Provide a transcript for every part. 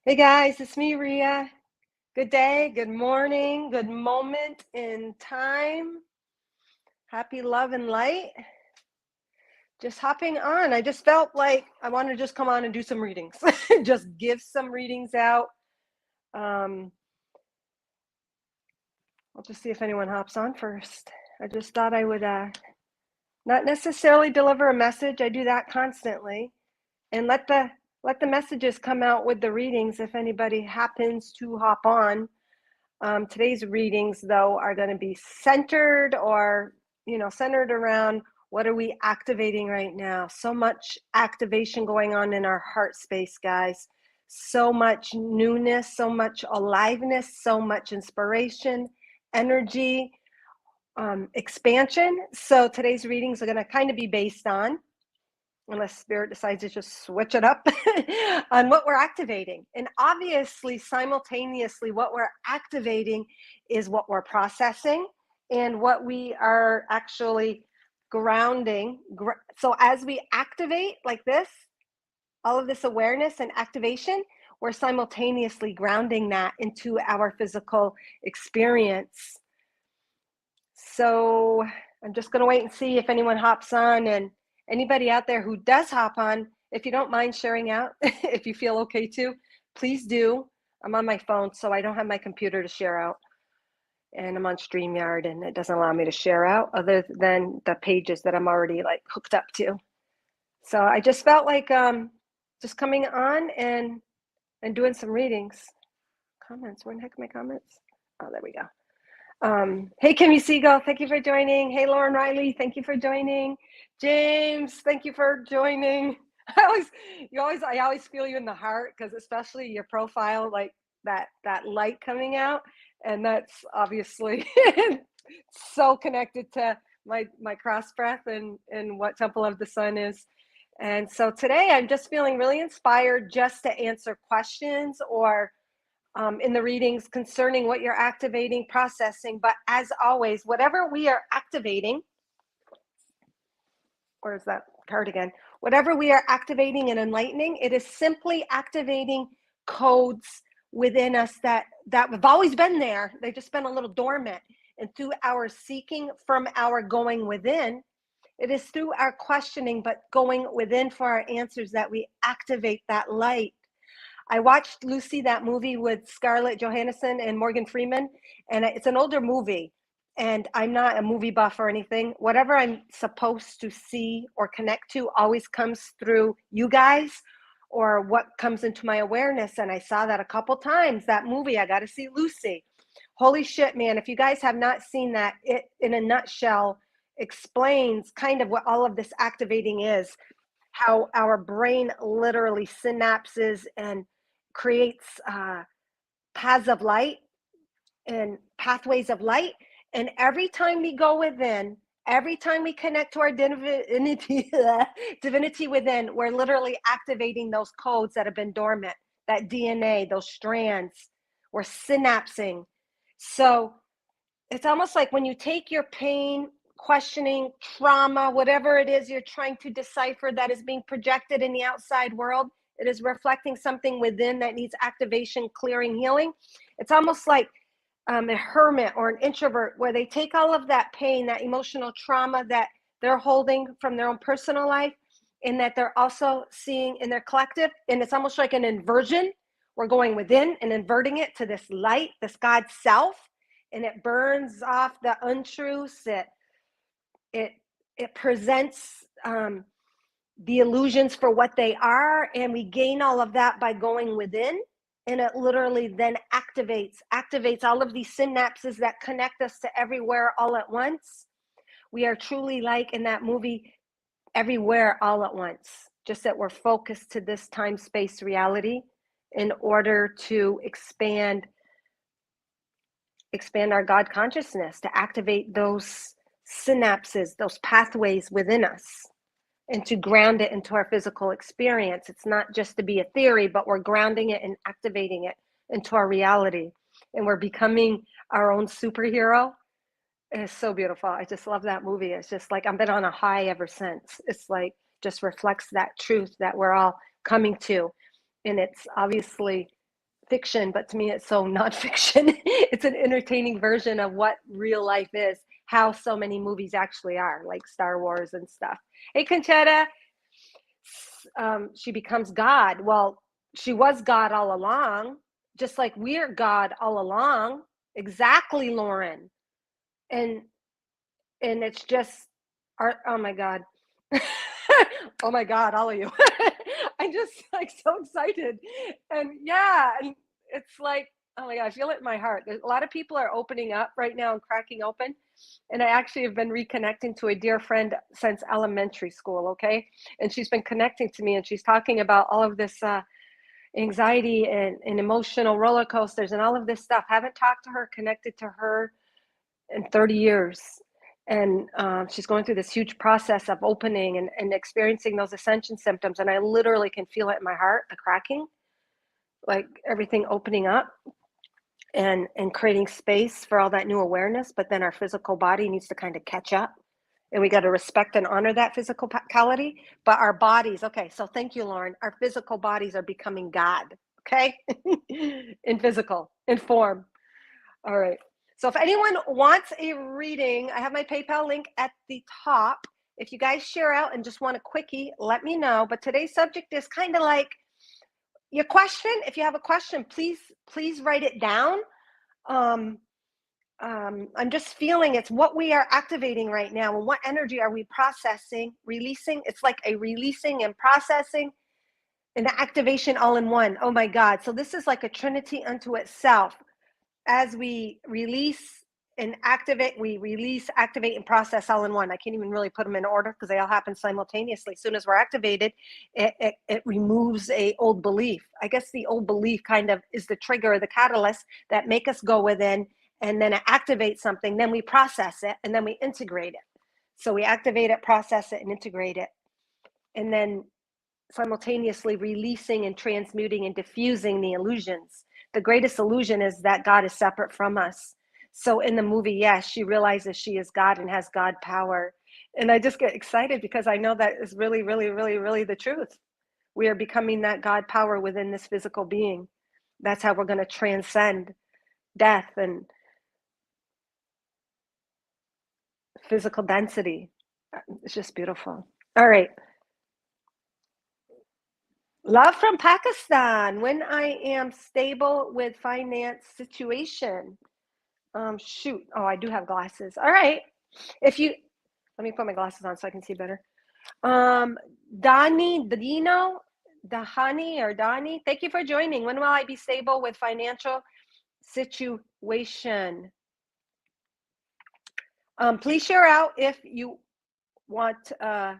Hey guys, it's me, Ria. Good day, good morning, good moment in time. Happy love and light. Just hopping on. I just felt like I want to just come on and do some readings. Just give some readings out. I'll just see if anyone hops on first. I just thought I would not necessarily deliver a message. I do that constantly. And let the messages come out with the readings if anybody happens to hop on. Today's readings, though, are going to be centered centered around what are we activating right now. So much activation going on in our heart space, guys. So much newness, so much aliveness, so much inspiration, energy, expansion. So today's readings are going to kind of be based on, unless spirit decides to just switch it up, on what we're activating. And obviously, simultaneously, what we're activating is what we're processing and what we are actually grounding. So as we activate like this, all of this awareness and activation, we're simultaneously grounding that into our physical experience. So I'm just going to wait and see if anyone hops on, and anybody out there who does hop on, if you don't mind sharing out, if you feel okay to, please do. I'm on my phone, so I don't have my computer to share out. And I'm on StreamYard, and it doesn't allow me to share out other than the pages that I'm already like hooked up to. So I just felt like just coming on and doing some readings. Comments, where the heck are my comments? Oh, there we go. Hey, Kimmy Siegel, thank you for joining. Hey, Lauren Riley, thank you for joining. James, thank you for joining. I always feel you in the heart, because especially your profile, like that light coming out, and that's obviously so connected to my cross breath and what Temple of the Sun is. And so today I'm just feeling really inspired just to answer questions or in the readings concerning what you're activating, processing. But as always, whatever we are activating, where's that card again? Whatever we are activating and enlightening, it is simply activating codes within us that have always been there. They've just been a little dormant. And through our seeking from our going within, it is through our questioning, but going within for our answers, that we activate that light. I watched Lucy, that movie with Scarlett Johansson and Morgan Freeman, and it's an older movie, and I'm not a movie buff or anything. Whatever I'm supposed to see or connect to always comes through you guys or what comes into my awareness, and I saw that a couple times, that movie. I got to see Lucy. Holy shit, man. If you guys have not seen that, it, in a nutshell, explains kind of what all of this activating is, how our brain literally synapses and creates paths of light and pathways of light. And every time we go within, every time we connect to our divinity, divinity within, we're literally activating those codes that have been dormant, that DNA, those strands. We're synapsing. So it's almost like when you take your pain, questioning, trauma, whatever it is you're trying to decipher that is being projected in the outside world, it is reflecting something within that needs activation, clearing, healing. It's almost like a hermit or an introvert, where they take all of that pain, that emotional trauma that they're holding from their own personal life, and that they're also seeing in their collective. And it's almost like an inversion. We're going within and inverting it to this light, this God self, and it burns off the untruths. It presents the illusions for what they are, and we gain all of that by going within, and it literally then activates all of these synapses that connect us to everywhere all at once. We are truly, like in that movie, everywhere all at once, just that we're focused to this time space reality in order to expand our God consciousness, to activate those synapses, those pathways within us, and to ground it into our physical experience. It's not just to be a theory, but we're grounding it and activating it into our reality. And we're becoming our own superhero. It's so beautiful. I just love that movie. It's just like I've been on a high ever since. It's like just reflects that truth that we're all coming to. And it's obviously fiction, but to me it's so not fiction. It's an entertaining version of what real life is, how so many movies actually are, like Star Wars and stuff. Hey, Conchetta, she becomes God. Well, she was God all along, just like we're God all along. Exactly, Lauren. And it's just our, oh my God. Oh my God, all of you. I'm just like so excited. And yeah, and it's like, oh my God, I feel it in my heart. There's a lot of people are opening up right now and cracking open. And I actually have been reconnecting to a dear friend since elementary school, okay? And she's been connecting to me and she's talking about all of this anxiety and emotional roller coasters and all of this stuff. Haven't talked to her, connected to her in 30 years. And she's going through this huge process of opening and experiencing those ascension symptoms. And I literally can feel it in my heart, the cracking, like everything opening up and creating space for all that new awareness. But then our physical body needs to kind of catch up. And we got to respect and honor that physicality. But our bodies, okay, so thank you, Lauren. Our physical bodies are becoming God, okay? In physical, in form. All right. So if anyone wants a reading, I have my PayPal link at the top. If you guys share out and just want a quickie, let me know. But today's subject is kind of like your question. If you have a question, please write it down. I'm just feeling it's what we are activating right now and what energy are we processing, releasing. It's like a releasing and processing and activation all in one. Oh my God. So this is like a trinity unto itself. As we release and activate, we release, activate, and process all in one. I can't even really put them in order because they all happen simultaneously. As soon as we're activated, it removes a old belief. I guess the old belief kind of is the trigger, the catalyst that make us go within, and then it activates something. Then we process it, and then we integrate it. So we activate it, process it, and integrate it. And then simultaneously releasing and transmuting and diffusing the illusions. The greatest illusion is that God is separate from us. So in the movie, yes, she realizes she is God and has God power. And I just get excited because I know that is really, really, really, really the truth. We are becoming that God power within this physical being. That's how we're going to transcend death and physical density. It's just beautiful. All right. Love from Pakistan. When I am stable with finance situation. Shoot. Oh, I do have glasses. All right. If you let me put my glasses on so I can see better. Dino, Dahani or Dani, thank you for joining. When will I be stable with financial situation? Please share out if you want a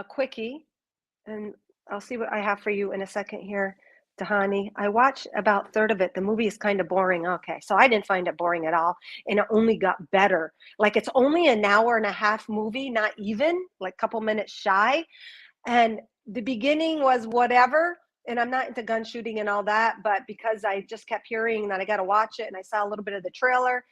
quickie, and I'll see what I have for you in a second here, Dahani. I watched about a third of it. The movie is kind of boring. Okay, so I didn't find it boring at all, and it only got better. Like it's only an hour and a half movie, not even like a couple minutes shy. And the beginning was whatever. And I'm not into gun shooting and all that, but because I just kept hearing that I got to watch it, and I saw a little bit of the trailer,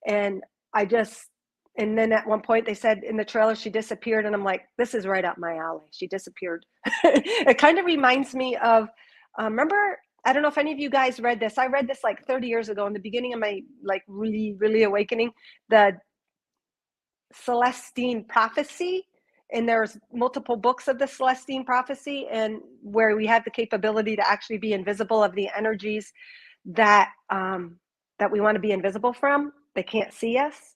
and I just and then at one point they said in the trailer she disappeared, and I'm like, this is right up my alley. She disappeared. It kind of reminds me of remember, I don't know if any of you guys read this. I read this like 30 years ago in the beginning of my like really awakening, the Celestine Prophecy. And there's multiple books of the Celestine Prophecy, and where we have the capability to actually be invisible of the energies that that we want to be invisible from. They can't see us.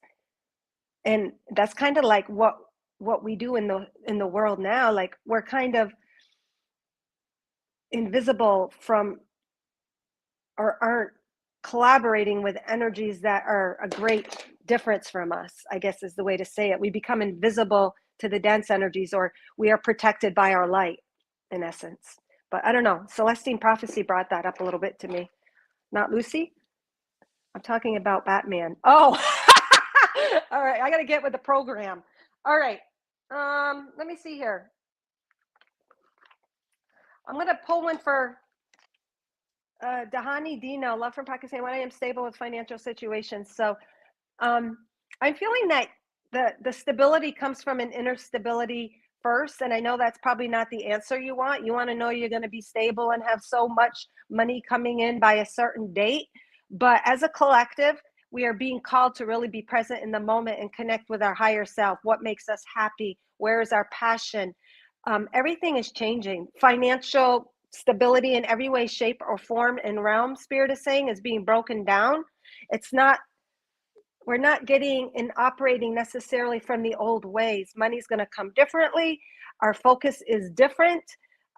And that's kind of like what we do in the world now. Like we're kind of invisible from, or aren't collaborating with energies that are a great difference from us, I guess is the way to say it. We become invisible to the dense energies, or we are protected by our light, in essence. But I don't know. Celestine Prophecy brought that up a little bit to me. Not Lucy? I'm talking about Batman. Oh, all right. I got to get with the program. All right. Let me see here. I'm going to pull one for Dahani Dino, love from Pakistan. When I am stable with financial situations. So I'm feeling that the stability comes from an inner stability first. And I know that's probably not the answer you want. You want to know you're going to be stable and have so much money coming in by a certain date. But as a collective, we are being called to really be present in the moment and connect with our higher self. What makes us happy? Where is our passion? Everything is changing. Financial stability in every way, shape, or form and realm, Spirit is saying, is being broken down. It's not, we're not getting and operating necessarily from the old ways. Money's going to come differently. Our focus is different.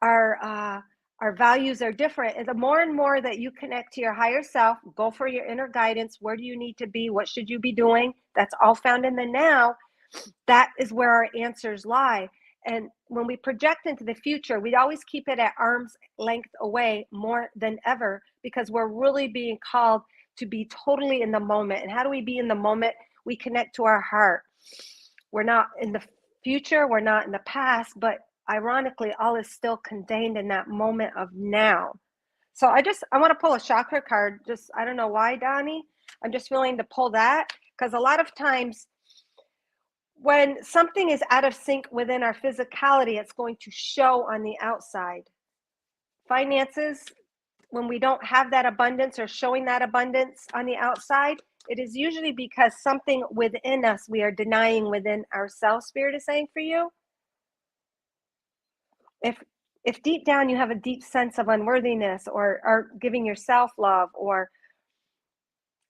Our values are different. And the more and more that you connect to your higher self, go for your inner guidance. Where do you need to be? What should you be doing? That's all found in the now. That is where our answers lie. And when we project into the future, we always keep it at arm's length away more than ever, because we're really being called to be totally in the moment. And how do we be in the moment? We connect to our heart. We're not in the future, we're not in the past, but ironically, all is still contained in that moment of now. So I want to pull a chakra card. Just, I don't know why, Donnie. I'm just willing to pull that because a lot of times when something is out of sync within our physicality, it's going to show on the outside. Finances, when we don't have that abundance or showing that abundance on the outside, it is usually because something within us we are denying within ourselves, Spirit is saying for you. If deep down you have a deep sense of unworthiness or giving yourself love or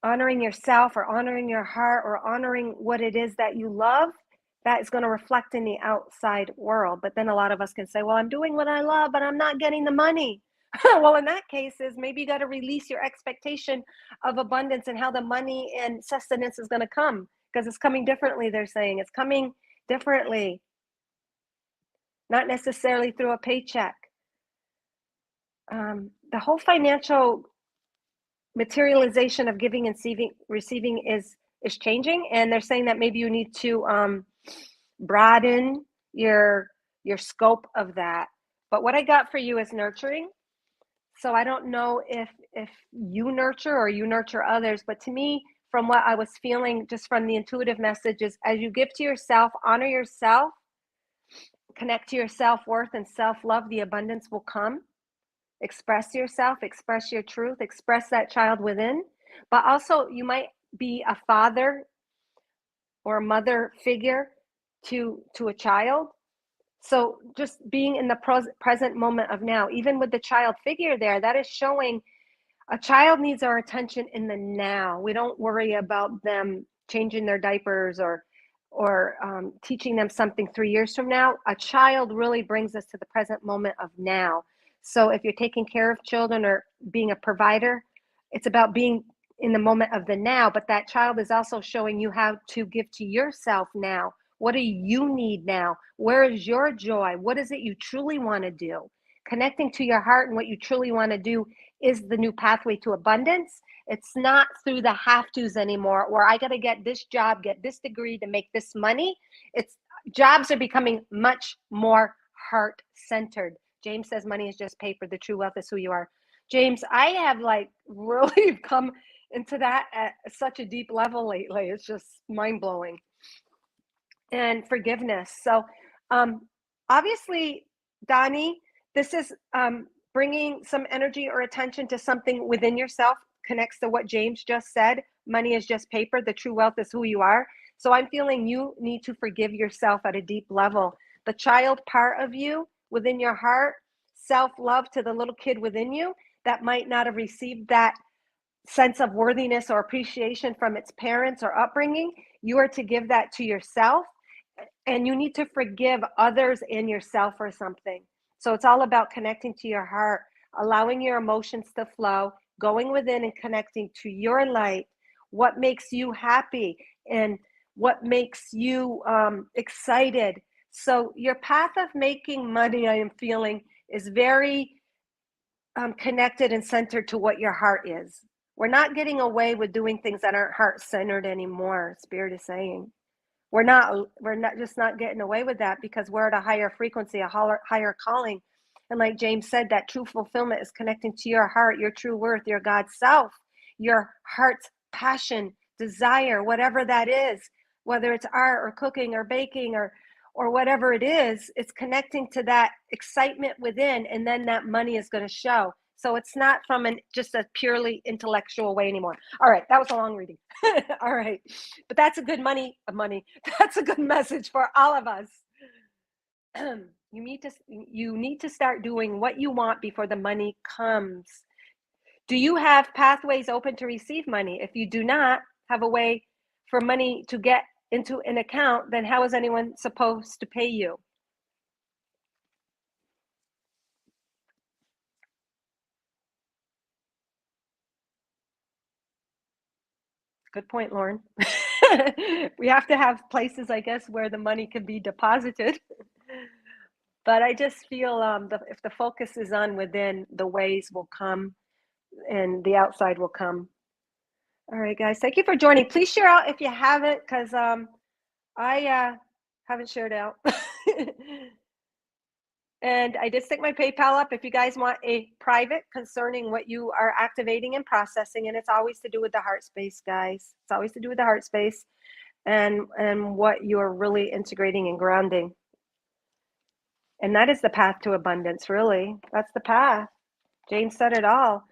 honoring yourself or honoring your heart or honoring what it is that you love, that is going to reflect in the outside world. But then a lot of us can say, well, I'm doing what I love, but I'm not getting the money. Well, in that case, is maybe you got to release your expectation of abundance and how the money and sustenance is going to come, because it's coming differently. They're saying it's coming differently, not necessarily through a paycheck. The whole financial materialization of giving and receiving is changing, and they're saying that maybe you need to broaden your scope of that. But what I got for you is nurturing. So I don't know if you nurture or you nurture others, but to me, from what I was feeling just from the intuitive messages, as you give to yourself, honor yourself, connect to your self-worth and self-love, the abundance will come. Express yourself, express your truth, express that child within. But also you might be a father or a mother figure to a child. So just being in the present moment of now, even with the child figure there, that is showing a child needs our attention in the now. We don't worry about them changing their diapers or teaching them something 3 years from now. A child really brings us to the present moment of now. So if you're taking care of children or being a provider, it's about being in the moment of the now, but that child is also showing you how to give to yourself now. What do you need now? Where is your joy? What is it you truly want to do? Connecting to your heart and what you truly want to do is the new pathway to abundance. It's not through the have-tos anymore, or I got to get this job, get this degree to make this money. It's jobs are becoming much more heart-centered. James says money is just paper. The true wealth is who you are. James, I have like really come into that at such a deep level lately. It's just mind-blowing. And forgiveness. So obviously, Donnie, this is bringing some energy or attention to something within yourself, connects to what James just said. Money is just paper. The true wealth is who you are. So I'm feeling you need to forgive yourself at a deep level. The child part of you within your heart, self-love to the little kid within you that might not have received that sense of worthiness or appreciation from its parents or upbringing, you are to give that to yourself. And you need to forgive others and yourself for something. So it's all about connecting to your heart, allowing your emotions to flow, going within and connecting to your light, what makes you happy and what makes you excited. So your path of making money, I am feeling, is very connected and centered to what your heart is. We're not getting away with doing things that aren't heart-centered anymore, Spirit is saying. We're not getting away with that because we're at a higher frequency, a higher calling. And like James said, that true fulfillment is connecting to your heart, your true worth, your God self, your heart's passion, desire, whatever that is, whether it's art or cooking or baking or whatever it is, it's connecting to that excitement within, and then that money is going to show. So it's not from just a purely intellectual way anymore. All right, that was a long reading. All right, but that's a good money. That's a good message for all of us. You need to start doing what you want before the money comes. Do you have pathways open to receive money? If you do not have a way for money to get into an account, then how is anyone supposed to pay you? Good point, Lauren. We have to have places, I guess, where the money can be deposited. But I just feel if the focus is on within, the ways will come and the outside will come. All right, guys, thank you for joining. Please share out if you haven't, because I haven't shared out. And I did stick my PayPal up if you guys want a private concerning what you are activating and processing. And it's always to do with the heart space, guys. It's always to do with the heart space and what you're really integrating and grounding. And that is the path to abundance, really. That's the path. James said it all.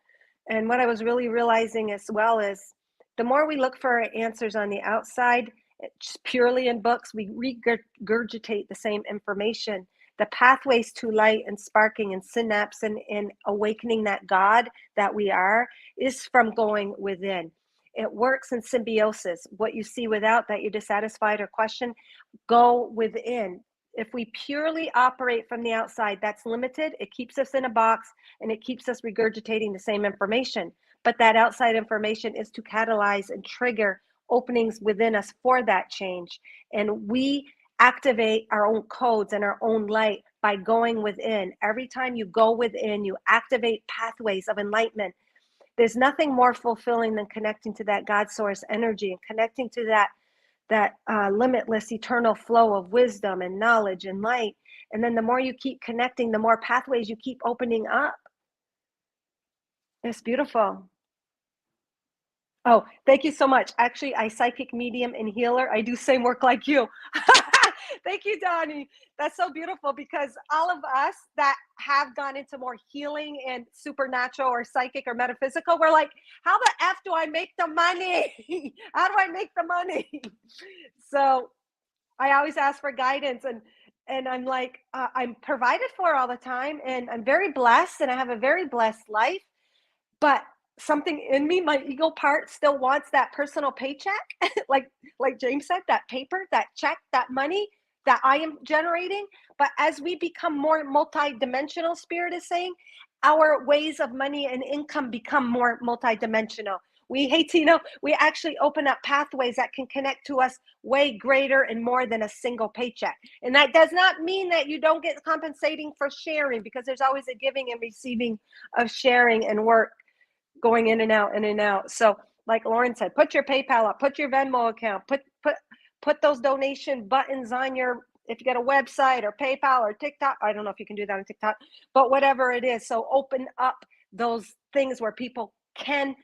And what I was really realizing as well is the more we look for answers on the outside, just purely in books, we regurgitate the same information. The pathways to light and sparking and synapse and awakening that God that we are is from going within. It works in symbiosis. What you see without that you're dissatisfied or question, go within. If we purely operate from the outside, that's limited. It keeps us in a box and it keeps us regurgitating the same information. But that outside information is to catalyze and trigger openings within us for that change. And we activate our own codes and our own light by going within. Every time you go within, you activate pathways of enlightenment. There's nothing more fulfilling than connecting to that God source energy and connecting to that limitless eternal flow of wisdom and knowledge and light. And then the more you keep connecting, the more pathways you keep opening up. It's beautiful. Oh, thank you so much. Actually, I psychic medium and healer. I do same work like you. Thank you, Donnie. That's so beautiful because all of us that have gone into more healing and supernatural or psychic or metaphysical, we're like, how the F do I make the money? How do I make the money? So I always ask for guidance and I'm like, I'm provided for all the time and I'm very blessed and I have a very blessed life, but something in me, my ego part still wants that personal paycheck. like James said, that paper, that check, that money that I am generating. But as we become more multidimensional, Spirit is saying, our ways of money and income become more multidimensional. We actually open up pathways that can connect to us way greater and more than a single paycheck. And that does not mean that you don't get compensating for sharing, because there's always a giving and receiving of sharing and work going in and out, in and out. So like Lauren said, put your PayPal up, put your Venmo account, put those donation buttons on your, if you got a website or PayPal or TikTok. I don't know if you can do that on TikTok, but whatever it is. So open up those things where people can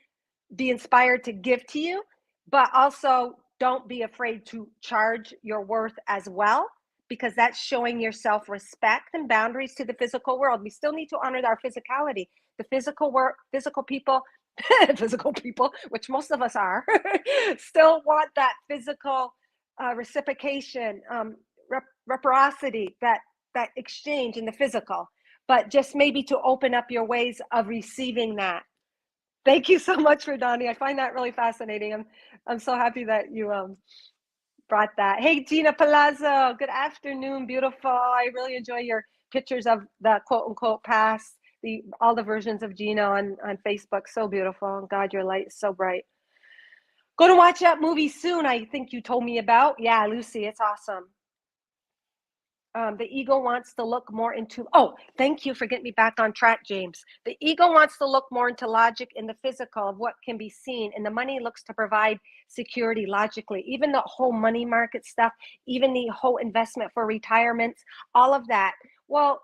be inspired to give to you, but also don't be afraid to charge your worth as well, because that's showing your self-respect and boundaries to the physical world. We still need to honor our physicality. The physical work, physical people, physical people, which most of us are, still want that physical reciprocation, reciprocity, that exchange in the physical, but just maybe to open up your ways of receiving that. Thank you so much for Donnie. I find that really fascinating. I'm so happy that you brought that. Hey, Gina Palazzo, good afternoon, beautiful. I really enjoy your pictures of the quote unquote past, all the versions of Gina on Facebook. So beautiful. God, your light is so bright. Go to watch that movie soon, I think you told me about. Yeah, Lucy, it's awesome. The ego wants to look more into, oh, thank you for getting me back on track, James. The ego wants to look more into logic in the physical of what can be seen, and the money looks to provide security logically. Even the whole money market stuff, even the whole investment for retirements, all of that. Well,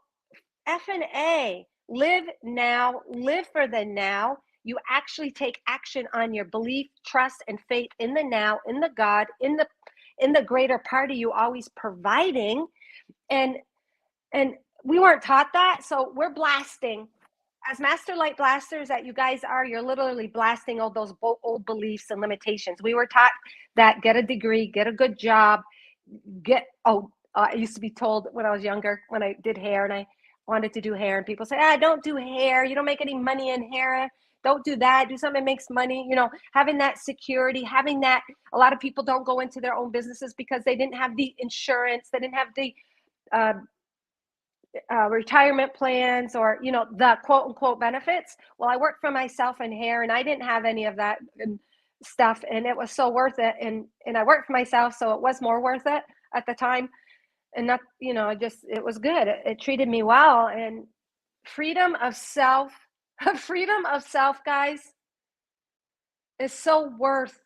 F&A, live now, live for the now. You actually take action on your belief, trust, and faith in the now, in the God, in the greater party you always providing. And and we weren't taught that, so we're blasting. As master light blasters that you guys are, you're literally blasting all those old beliefs and limitations. We were taught that get a degree, get a good job, I used to be told when I was younger, when I did hair and I wanted to do hair, and people say, don't do hair. You don't make any money in hair. Don't do that. Do something that makes money. Having that security, having that. A lot of people don't go into their own businesses because they didn't have the insurance. They didn't have the uh, retirement plans or the quote unquote benefits. Well, I worked for myself in hair and I didn't have any of that stuff, and it was so worth it, and I worked for myself, so it was more worth it at the time. And that, it was good. It treated me well. And freedom of self guys, is so worth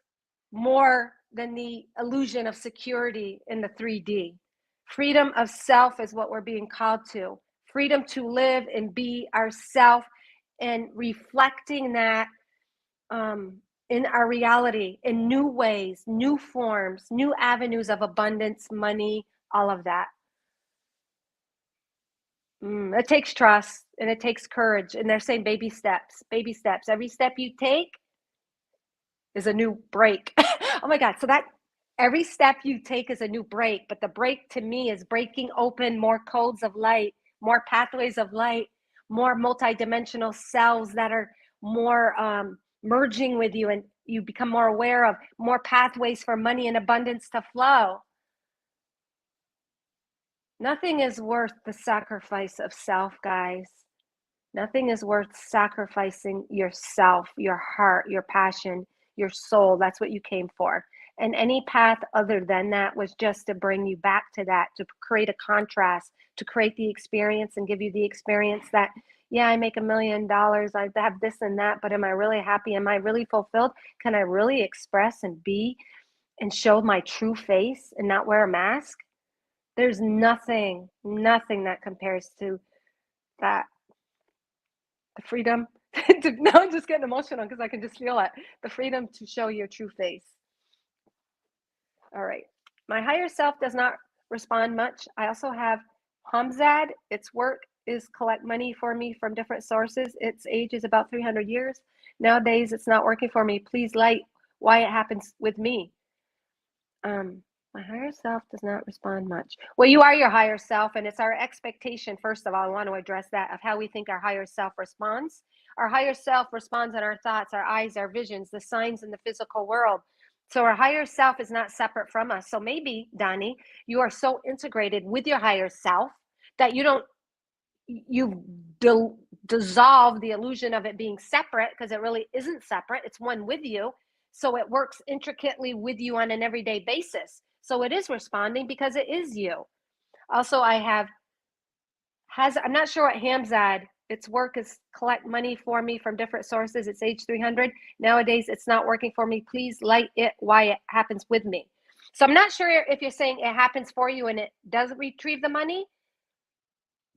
more than the illusion of security in the 3D. Freedom of self is what we're being called to. Freedom to live and be ourself, and reflecting that in our reality in new ways, new forms, new avenues of abundance, money, all of that. It takes trust and it takes courage. And they're saying baby steps, baby steps. Every step you take is a new break. Oh my God. So that every step you take is a new break. But the break to me is breaking open more codes of light, more pathways of light, more multidimensional selves that are more merging with you, and you become more aware of more pathways for money and abundance to flow. Nothing is worth the sacrifice of self, guys. Nothing is worth sacrificing yourself, your heart, your passion, your soul. That's what you came for. And any path other than that was just to bring you back to that, to create a contrast, to create the experience and give you the experience that, yeah, I make $1 million, I have this and that, but am I really happy? Am I really fulfilled? Can I really express and be and show my true face and not wear a mask? There's nothing that compares to that. The freedom now I'm just getting emotional because I can just feel it. The freedom to show your true face. All right. My higher self does not respond much. I also have Hamzad. Its work is collect money for me from different sources. Its age is about 300 years. Nowadays, it's not working for me. Please light why it happens with me. My higher self does not respond much. Well, you are your higher self, and it's our expectation, first of all, I want to address that, of how we think our higher self responds. Our higher self responds in our thoughts, our eyes, our visions, the signs in the physical world. So our higher self is not separate from us. So maybe, Donnie, you are so integrated with your higher self that you've dissolved the illusion of it being separate, because it really isn't separate. It's one with you. So it works intricately with you on an everyday basis. So it is responding because it is you. Also, I'm not sure what Hamzad, its work is collect money for me from different sources. It's age 300. Nowadays, it's not working for me. Please light it why it happens with me. So I'm not sure if you're saying it happens for you and it doesn't retrieve the money,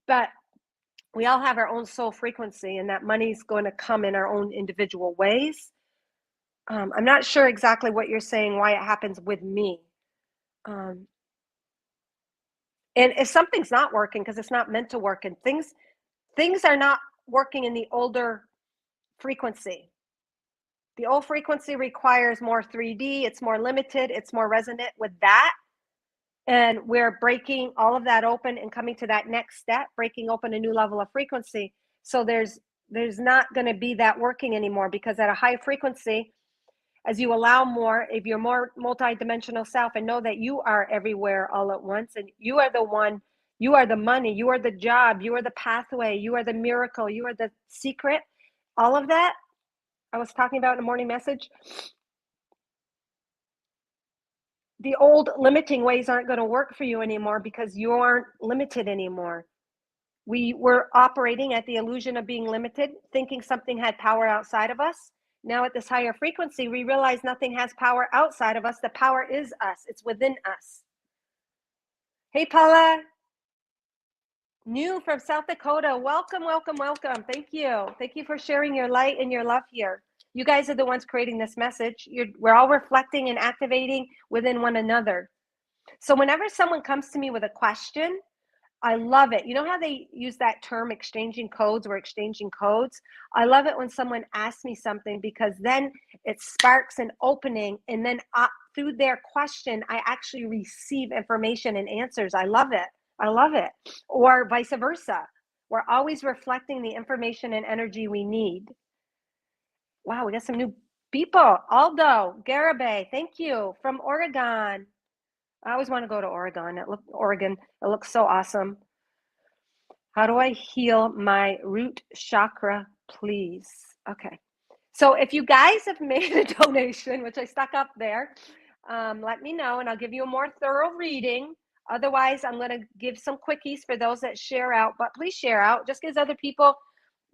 but we all have our own soul frequency, and that money is going to come in our own individual ways. I'm not sure exactly what you're saying, why it happens with me. And if something's not working because it's not meant to work, and things are not working in the older frequency. The old frequency requires more 3D. It's more limited. It's more resonant with that. And we're breaking all of that open and coming to that next step, breaking open a new level of frequency. So there's not going to be that working anymore, because at a high frequency, as you allow more, if you're more multidimensional self, and know that you are everywhere all at once, and you are the one, you are the money, you are the job, you are the pathway, you are the miracle, you are the secret, all of that I was talking about in the morning message. The old limiting ways aren't going to work for you anymore, because you aren't limited anymore. We were operating at the illusion of being limited, thinking something had power outside of us. Now at this higher frequency, we realize nothing has power outside of us. The power is us. It's within us. Hey, Paula. New from South Dakota. Welcome, welcome, welcome. Thank you. Thank you for sharing your light and your love here. You guys are the ones creating this message. We're all reflecting and activating within one another. So whenever someone comes to me with a question, I love it. You know how they use that term exchanging codes? We're exchanging codes. I love it when someone asks me something because then it sparks an opening, and then through their question, I actually receive information and answers. I love it. I love it. Or vice versa. We're always reflecting the information and energy we need. Wow, we got some new people. Aldo Garibay, thank you, from Oregon. I always want to go to Oregon. It looks so awesome. How do I heal my root chakra, please? Okay. So if you guys have made a donation, which I stuck up there, let me know and I'll give you a more thorough reading. Otherwise, I'm going to give some quickies for those that share out, but please share out. Just gives other people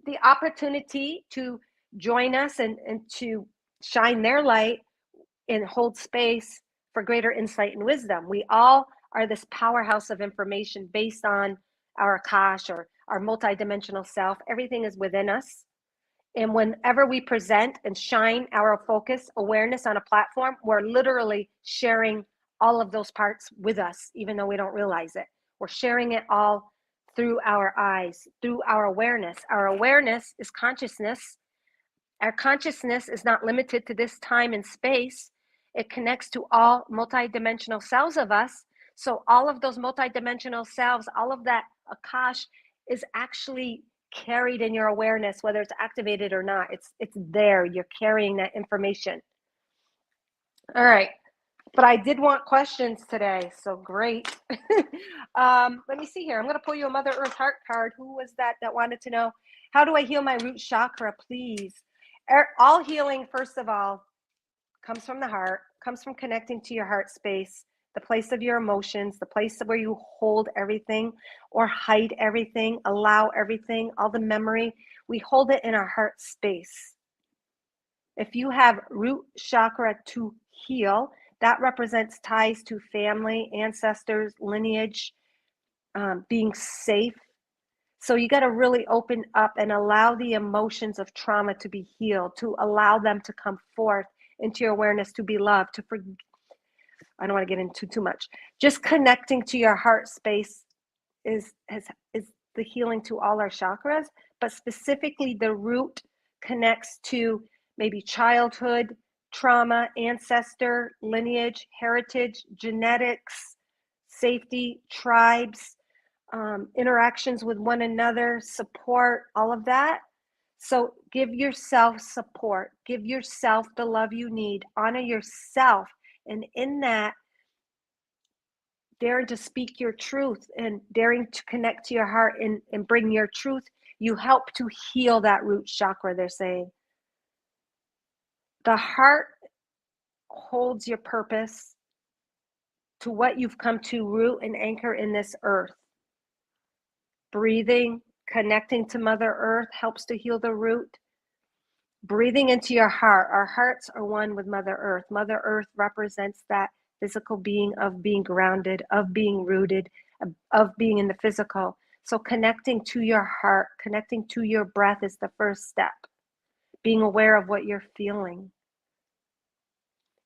the opportunity to join us and to shine their light and hold space for greater insight and wisdom. We all are this powerhouse of information based on our Akash or our multidimensional self. Everything is within us. And whenever we present and shine our focus awareness on a platform, we're literally sharing all of those parts with us, even though we don't realize it. We're sharing it all through our eyes, through our awareness. Our awareness is consciousness. Our consciousness is not limited to this time and space. It connects to all multidimensional cells of us. So all of those multidimensional cells, all of that Akash is actually carried in your awareness, whether it's activated or not. It's there. You're carrying that information. All right. But I did want questions today, so great. Let me see here. I'm going to pull you a Mother Earth Heart card. Who was that wanted to know, how do I heal my root chakra, please? All healing, first of all, comes from the heart, comes from connecting to your heart space, the place of your emotions, the place where you hold everything or hide everything, allow everything, all the memory. We hold it in our heart space. If you have root chakra to heal, that represents ties to family, ancestors, lineage, being safe. So you got to really open up and allow the emotions of trauma to be healed, to allow them to come forth into your awareness, to be loved, to forgive. I don't want to get into too much. Just connecting to your heart space is the healing to all our chakras, but specifically the root connects to maybe childhood, trauma, ancestor, lineage, heritage, genetics, safety, tribes, interactions with one another, support, all of that. So give yourself support, give yourself the love you need, honor yourself. And in that, daring to speak your truth and daring to connect to your heart and bring your truth, you help to heal that root chakra, they're saying. The heart holds your purpose to what you've come to root and anchor in this earth. Breathing, connecting to Mother Earth helps to heal the root. Breathing into your heart. Our hearts are one with Mother Earth. Mother Earth represents that physical being of being grounded, of being rooted, of being in the physical. So connecting to your heart, connecting to your breath is the first step. Being aware of what you're feeling.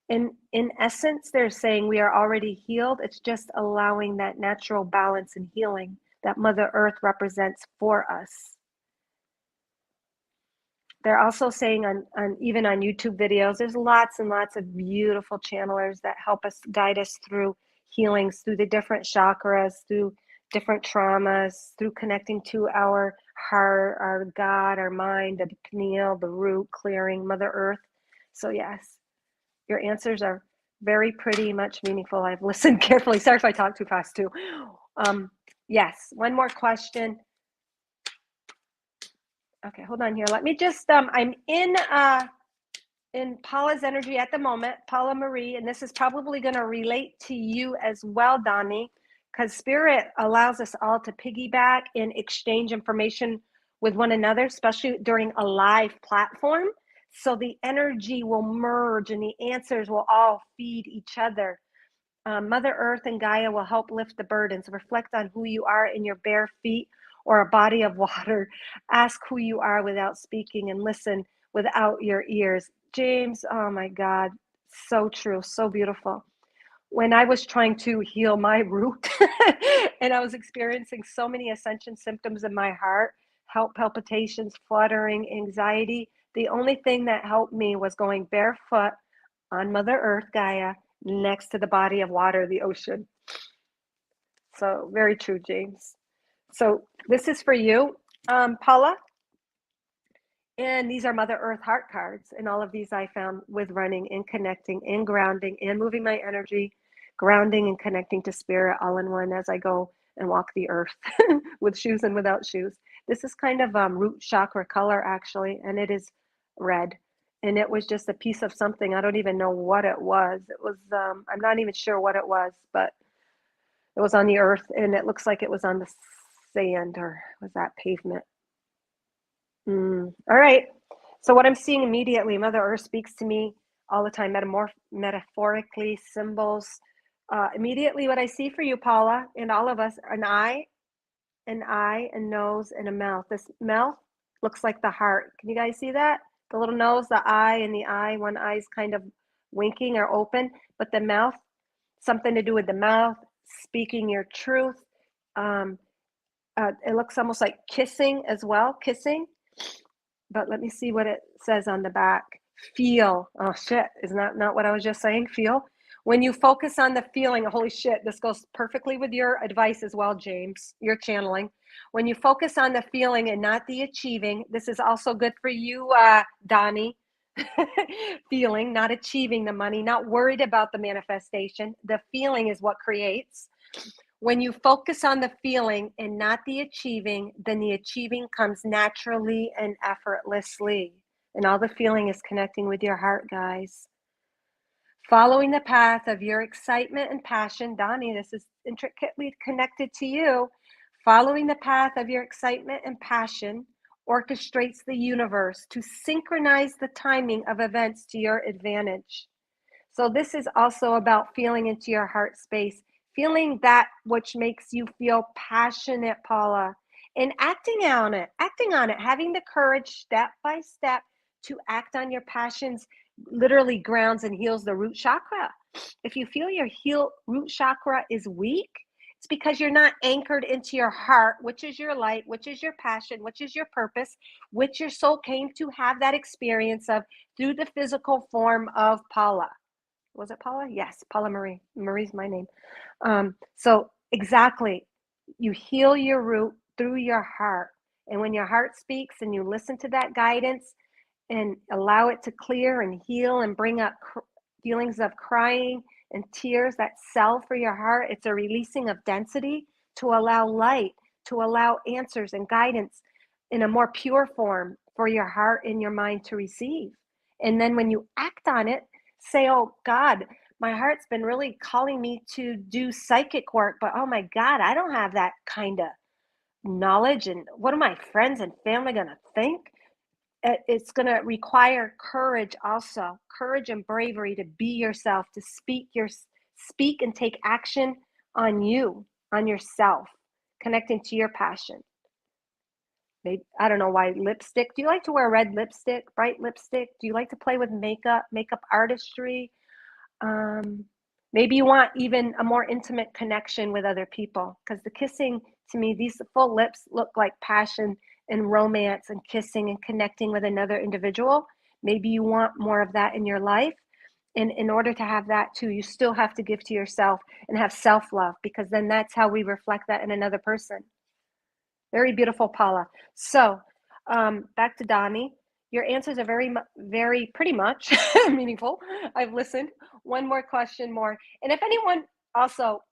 In essence, they're saying we are already healed. It's just allowing that natural balance and healing that Mother Earth represents for us. They're also saying even on YouTube videos, there's lots and lots of beautiful channelers that help us, guide us through healings, through the different chakras, through different traumas, through connecting to our heart, our God, our mind, the pineal, the root, clearing Mother Earth. So yes, your answers are very pretty much meaningful. I've listened carefully. Sorry if I talk too fast too. Yes, one more question. Okay, hold on here. Let me just, I'm in Paula's energy at the moment, Paula Marie, and this is probably going to relate to you as well, Donnie, because Spirit allows us all to piggyback and exchange information with one another, especially during a live platform. So the energy will merge and the answers will all feed each other. Mother Earth and Gaia will help lift the burdens. Reflect on who you are in your bare feet or a body of water. Ask who you are without speaking and listen without your ears. James, oh my God, so true, so beautiful. when I was trying to heal my root and I was experiencing so many ascension symptoms in my heart, heart palpitations, fluttering, anxiety, the only thing that helped me was going barefoot on Mother Earth, Gaia, next to the body of water, the ocean. So very true, James. So this is for you, Paula. And these are Mother Earth heart cards. And all of these I found with running and connecting and grounding and moving my energy, grounding and connecting to spirit all in one as I go and walk the earth with shoes and without shoes. This is kind of root chakra color, actually, and it is red. And it was just a piece of something. I don't even know what it was. It was, I'm not even sure what it was, but it was on the earth and it looks like it was on the sand, or was that pavement? All right. So what I'm seeing immediately, Mother Earth speaks to me all the time, metaphorically, symbols. Immediately, what I see for you, Paula, and all of us, an eye, a nose, and a mouth. This mouth looks like the heart. Can you guys see that? The little nose, the eye, and the eye. One eye is kind of winking or open, but the mouth, something to do with the mouth, speaking your truth. It looks almost like kissing as well, kissing. But let me see what it says on the back. Feel. Oh shit, isn't that not what I was just saying? Feel. When you focus on the feeling, holy shit, this goes perfectly with your advice as well, James. You're channeling. When you focus on the feeling and not the achieving, this is also good for you, Donnie. Feeling, not achieving the money, not worried about the manifestation. The feeling is what creates. When you focus on the feeling and not the achieving, then the achieving comes naturally and effortlessly. And all the feeling is connecting with your heart, guys. Following the path of your excitement and passion, Donnie, this is intricately connected to you. Following the path of your excitement and passion orchestrates the universe to synchronize the timing of events to your advantage. So this is also about feeling into your heart space, feeling that which makes you feel passionate, Paula, and acting on it, having the courage step by step to act on your passions literally grounds and heals the root chakra. If you feel your root chakra is weak, it's because you're not anchored into your heart, which is your light, which is your passion, which is your purpose, which your soul came to have that experience of through the physical form of Paula. Was it Paula? Yes, Paula Marie. Marie's my name. So exactly, you heal your root through your heart. And when your heart speaks and you listen to that guidance and allow it to clear and heal and bring up feelings of crying and tears that sell for your heart, it's a releasing of density to allow light, to allow answers and guidance in a more pure form for your heart and your mind to receive. And then when you act on it, say, oh God, my heart's been really calling me to do psychic work, but oh my God, I don't have that kind of knowledge. And what are my friends and family going to think? It's going to require courage also, courage and bravery to be yourself, to speak and take action on you, on yourself, connecting to your passion. Maybe, I don't know why lipstick. Do you like to wear red lipstick, bright lipstick? Do you like to play with makeup artistry? Maybe you want even a more intimate connection with other people, because the kissing, to me, these full lips look like passion and romance and kissing and connecting with another individual. Maybe you want more of that in your life. And in order to have that too, you still have to give to yourself and have self-love, because then that's how we reflect that in another person. Very beautiful, Paula. So back to Donnie. Your answers are very pretty much meaningful. I've listened. One more question more. And if anyone also,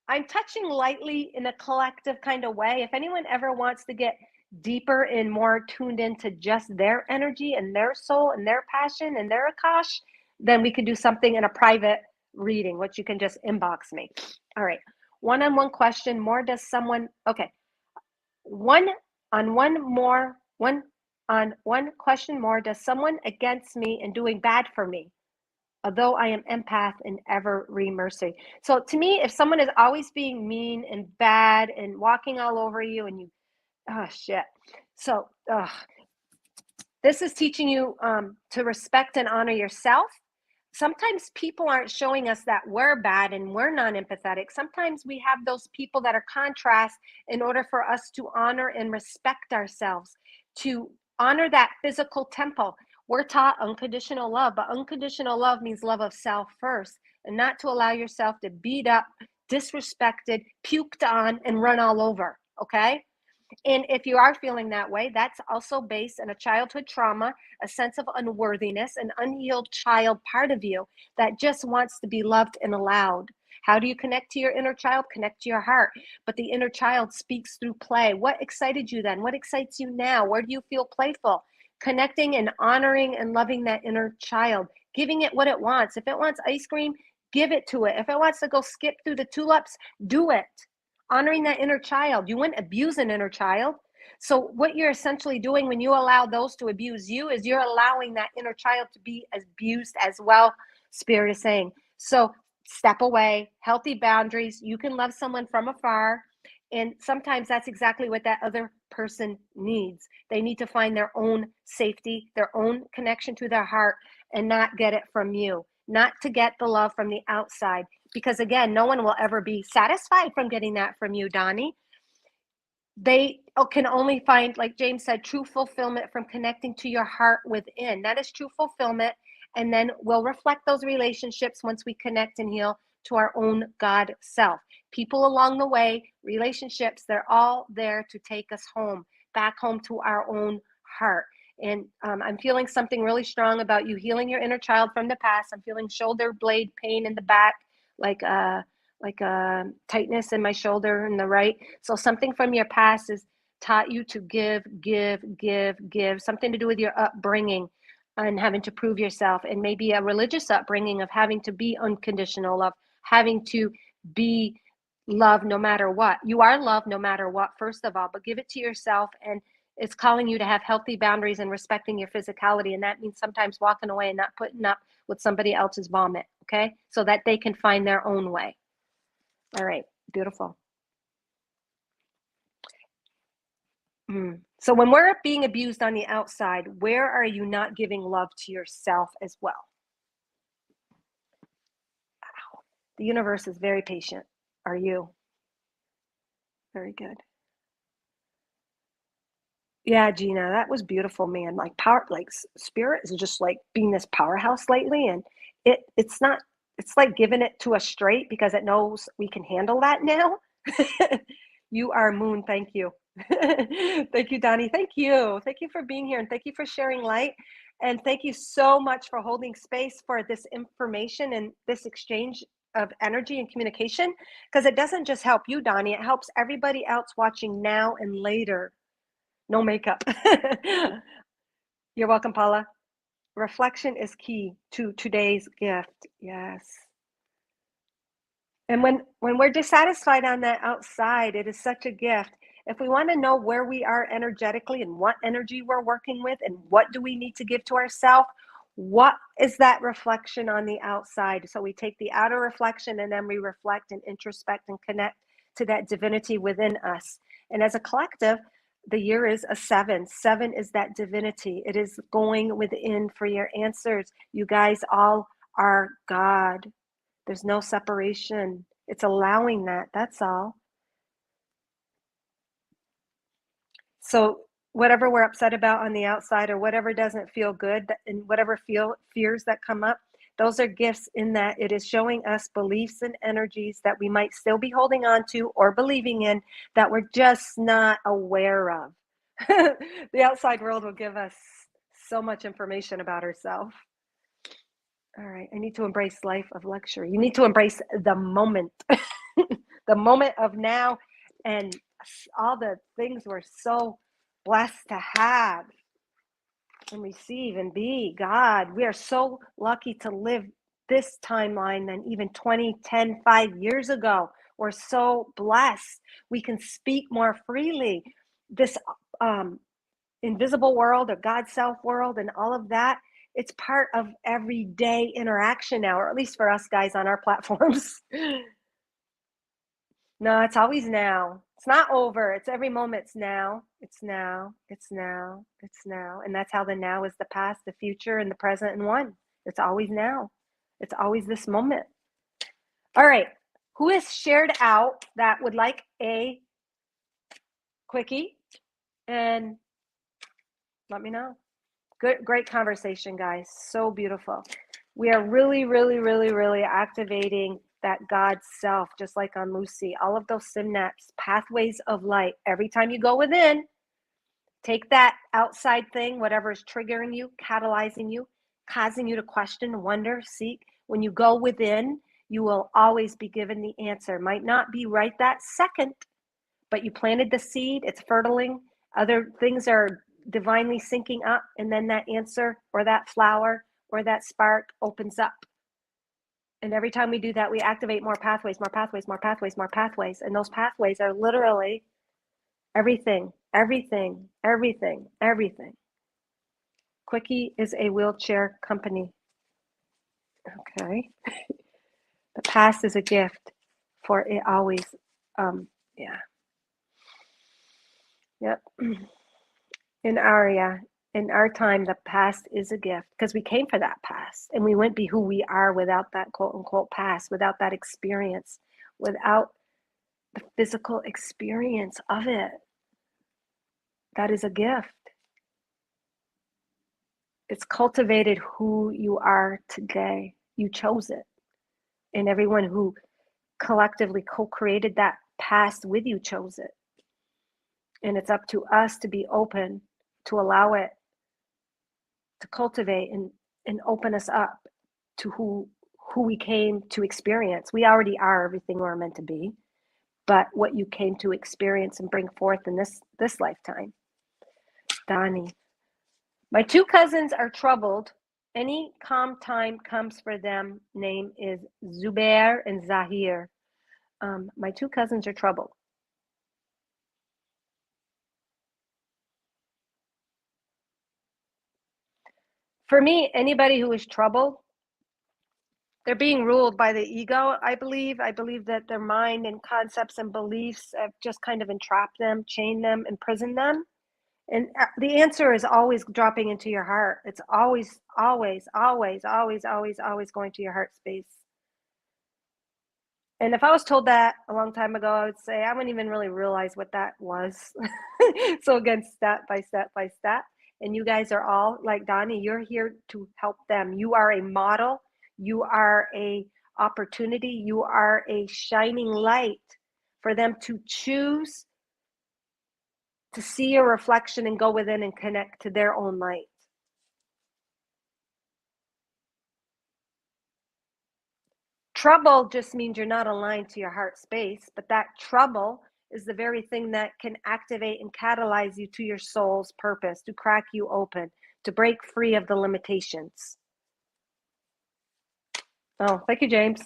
I'm touching lightly in a collective kind of way. If anyone ever wants to get deeper and more tuned into just their energy and their soul and their passion and their Akash, then we could do something in a private reading, which you can just inbox me. All right. One-on-one question more. Does someone, okay. One question more, does someone against me and doing bad for me, although I am empath and ever mercy? So to me, if someone is always being mean and bad and walking all over you and you, oh shit. So this is teaching you to respect and honor yourself. sometimes people aren't showing us that we're bad and we're non-empathetic. Sometimes we have those people that are contrast in order for us to honor and respect ourselves, to honor that physical temple. We're taught unconditional love, but unconditional love means love of self first, and not to allow yourself to beat up, disrespected, puked on, and run all over. Okay. And if you are feeling that way, that's also based in a childhood trauma, a sense of unworthiness, an unhealed child part of you that just wants to be loved and allowed. How do you connect to your inner child? Connect to your heart. But the inner child speaks through play. What excited you then? What excites you now? Where do you feel playful? Connecting and honoring and loving that inner child, giving it what it wants. If it wants ice cream, give it to it. If it wants to go skip through the tulips, do it. Honoring that inner child. You wouldn't abuse an inner child. So what you're essentially doing when you allow those to abuse you is you're allowing that inner child to be abused as well, Spirit is saying. So step away, healthy boundaries. You can love someone from afar. And sometimes that's exactly what that other person needs. They need to find their own safety, their own connection to their heart, and not get it from you, not to get the love from the outside. Because again, no one will ever be satisfied from getting that from you, Donnie. They can only find, like James said, true fulfillment from connecting to your heart within. That is true fulfillment. And then we'll reflect those relationships once we connect and heal to our own God self. People along the way, relationships, they're all there to take us home, back home to our own heart. And I'm feeling something really strong about you healing your inner child from the past. I'm feeling shoulder blade pain in the back, like a tightness in my shoulder in the right. So something from your past has taught you to give, something to do with your upbringing and having to prove yourself, and maybe a religious upbringing of having to be unconditional, of having to be loved no matter what. You are loved no matter what, first of all, but give it to yourself. And it's calling you to have healthy boundaries and respecting your physicality. And that means sometimes walking away and not putting up with somebody else's vomit, okay? So that they can find their own way. All right, beautiful. So when we're being abused on the outside, where are you not giving love to yourself as well? Wow. The universe is very patient. Are you? Very good. Yeah, Gina, that was beautiful, man. Like power, like spirit is just like being this powerhouse lately, and it's not. It's like giving it to us straight because it knows we can handle that now. You are Moon. Thank you. Thank you, Donnie. Thank you. Thank you for being here, and thank you for sharing light. And thank you so much for holding space for this information and this exchange of energy and communication, because it doesn't just help you, Donnie. It helps everybody else watching now and later. No makeup. You're welcome, Paula. Reflection is key to today's gift. Yes. And when we're dissatisfied on that outside, it is such a gift. If we want to know where we are energetically and what energy we're working with and what do we need to give to ourselves, what is that reflection on the outside? So we take the outer reflection and then we reflect and introspect and connect to that divinity within us. And as a collective, the year is a 7. 7 is that divinity. It is going within for your answers. You guys all are God. There's no separation. It's allowing that. That's all. So whatever we're upset about on the outside, or whatever doesn't feel good, and whatever fears that come up, those are gifts in that it is showing us beliefs and energies that we might still be holding on to or believing in that we're just not aware of. The outside world will give us so much information about ourselves. All right, I need to embrace life of luxury. You need to embrace the moment, the moment of now, and all the things we're so blessed to have and receive and be. God, we are so lucky to live this timeline than even 20, 10, 5 years ago. We're so blessed. We can speak more freely. This invisible world or God self world and all of that, it's part of everyday interaction now, or at least for us guys on our platforms. No, it's always now. It's not over. It's every moment. It's now. It's now. It's now. It's now. And that's how the now is the past, the future, and the present in one. It's always now. It's always this moment. All right. Who is shared out that would like a quickie? And let me know. Good, great conversation, guys. So beautiful. We are really, really, really, really activating that God self, just like on Lucy. All of those synapse pathways of light. Every time you go within, take that outside thing, whatever is triggering you, catalyzing you, causing you to question, wonder, seek. When you go within, you will always be given the answer. Might not be right that second, but you planted the seed, it's fertiling. Other things are divinely syncing up, and then that answer or that flower or that spark opens up. And every time we do that, we activate more pathways, more pathways, more pathways, more pathways. And those pathways are literally everything, everything, everything, everything. Quickie is a wheelchair company. Okay. The past is a gift, for it always, yeah. Yep. In our time, the past is a gift because we came for that past and we wouldn't be who we are without that quote unquote past, without that experience, without the physical experience of it. That is a gift. It's cultivated who you are today. You chose it. And everyone who collectively co-created that past with you chose it. And it's up to us to be open, to allow it to cultivate and open us up to who we came to experience. We already are everything we're meant to be, but what you came to experience and bring forth in this lifetime. Donnie, my two cousins are troubled. Any calm time comes for them. Name is Zubair and Zahir. My two cousins are troubled. For me, anybody who is troubled, they're being ruled by the ego, I believe. I believe that their mind and concepts and beliefs have just kind of entrapped them, chained them, imprisoned them. And the answer is always dropping into your heart. It's always, always, always, always, always, always going to your heart space. And if I was told that a long time ago, I would say I wouldn't even really realize what that was. So again, step by step by step. And you guys are all like Donnie, you're here to help them. You are a model. You are a opportunity. You are a shining light for them to choose to see a reflection and go within and connect to their own light. Trouble just means you're not aligned to your heart space, but that trouble is the very thing that can activate and catalyze you to your soul's purpose, to crack you open, to break free of the limitations. Oh, thank you, James.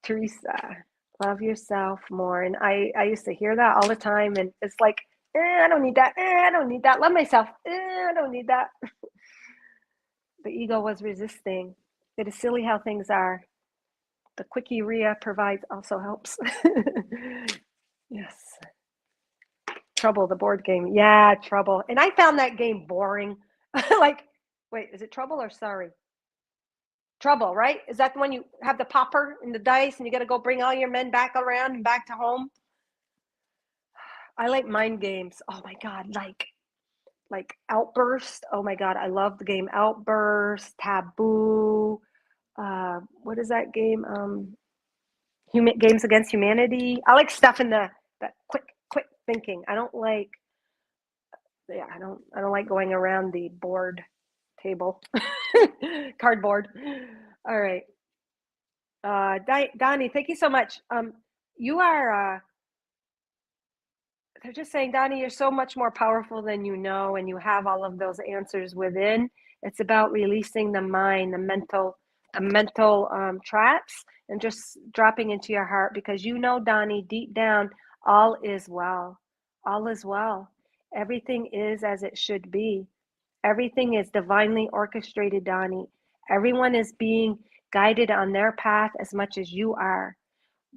Teresa, love yourself more. And I used to hear that all the time. And it's like, I don't need that. I don't need that. Love myself. I don't need that. The ego was resisting. It is silly how things are. The quickie Ria provides also helps. Yes. Trouble, the board game. Yeah, Trouble. And I found that game boring. Like, wait, is it Trouble or Sorry? Trouble, right? Is that the one you have the popper and the dice and you got to go bring all your men back around and back to home? I like mind games. Oh my God, like Outburst. Oh my God, I love the game Outburst, Taboo. What is that game? Games Against Humanity. I like stuff in that quick thinking. I don't like I don't like going around the board table. Cardboard. All right. Donnie, thank you so much. You are they're just saying, Donnie, you're so much more powerful than you know, and you have all of those answers within. It's about releasing the mind, the mental traps, and just dropping into your heart, because you know, Donnie, deep down, all is well. All is well. Everything is as it should be. Everything is divinely orchestrated, Donnie. Everyone is being guided on their path as much as you are.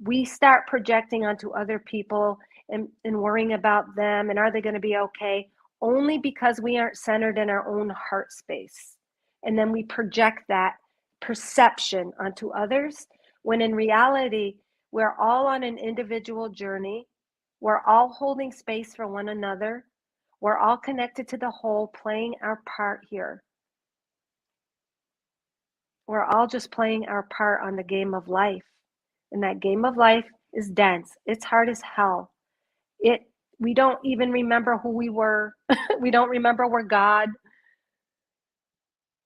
We start projecting onto other people and worrying about them and are they going to be okay, only because we aren't centered in our own heart space. And then we project that perception onto others, when in reality, we're all on an individual journey. We're all holding space for one another. We're all connected to the whole, playing our part here. We're all just playing our part on the game of life. And that game of life is dense. It's hard as hell. We don't even remember who we were. We don't remember we're God.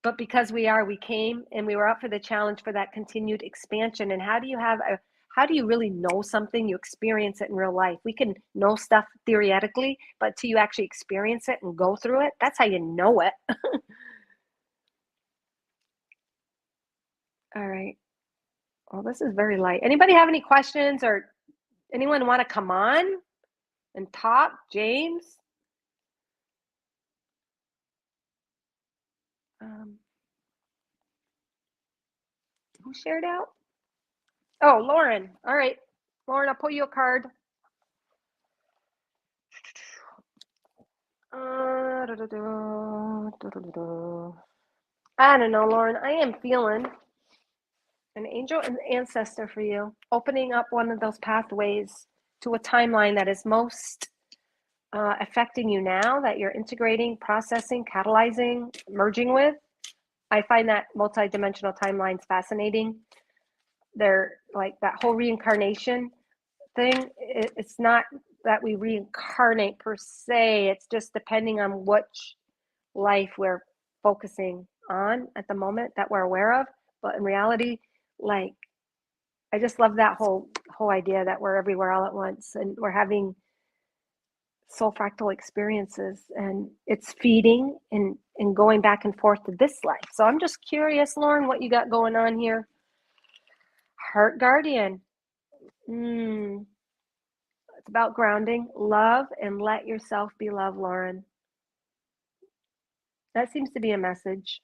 But because we came and we were up for the challenge for that continued expansion. And how do you really know something? You experience it in real life. We can know stuff theoretically, but till you actually experience it and go through it, that's how you know it. All right. Well, this is very light. Anybody have any questions, or anyone want to come on and talk? James? Who shared out? Oh, Lauren. All right. Lauren, I'll pull you a card. I don't know, Lauren. I am feeling an angel and ancestor for you, opening up one of those pathways to a timeline that is most affecting you now, that you're integrating, processing, catalyzing, merging with. I find that multi-dimensional timelines fascinating. They're like that whole reincarnation thing. It's not that we reincarnate per se. It's just depending on which life we're focusing on at the moment that we're aware of. But in reality, like, I just love that whole idea that we're everywhere all at once, and we're having soul fractal experiences, and it's feeding and going back and forth to this life. So I'm just curious, Lauren, what you got going on here. Heart guardian. It's about grounding, love, and let yourself be loved, Lauren. That seems to be a message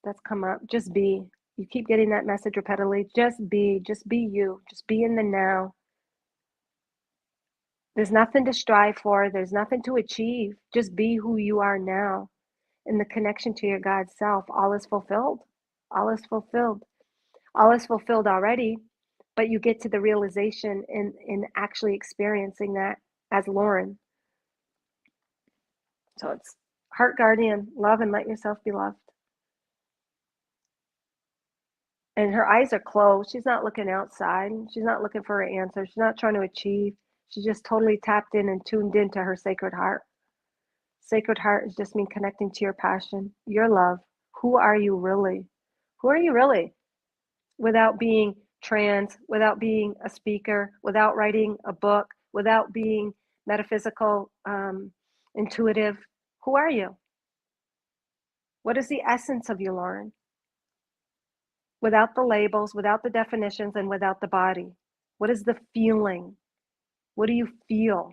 that's come up. Just be. You keep getting that message repeatedly. Just be you. Just be in the now. There's nothing to strive for. There's nothing to achieve. Just be who you are now. In the connection to your God self, all is fulfilled. All is fulfilled. All is fulfilled already, but you get to the realization in actually experiencing that as Lauren. So it's heart guardian, love and let yourself be loved. And her eyes are closed. She's not looking outside. She's not looking for an answer. She's not trying to achieve. She's just totally tapped in and tuned into her sacred heart. Sacred heart is just me connecting to your passion, your love. Who are you really? Who are you really? Without being trans, without being a speaker, without writing a book, without being metaphysical, intuitive. Who are you? What is the essence of you, Lauren? Without the labels, without the definitions, and without the body. What is the feeling? What do you feel?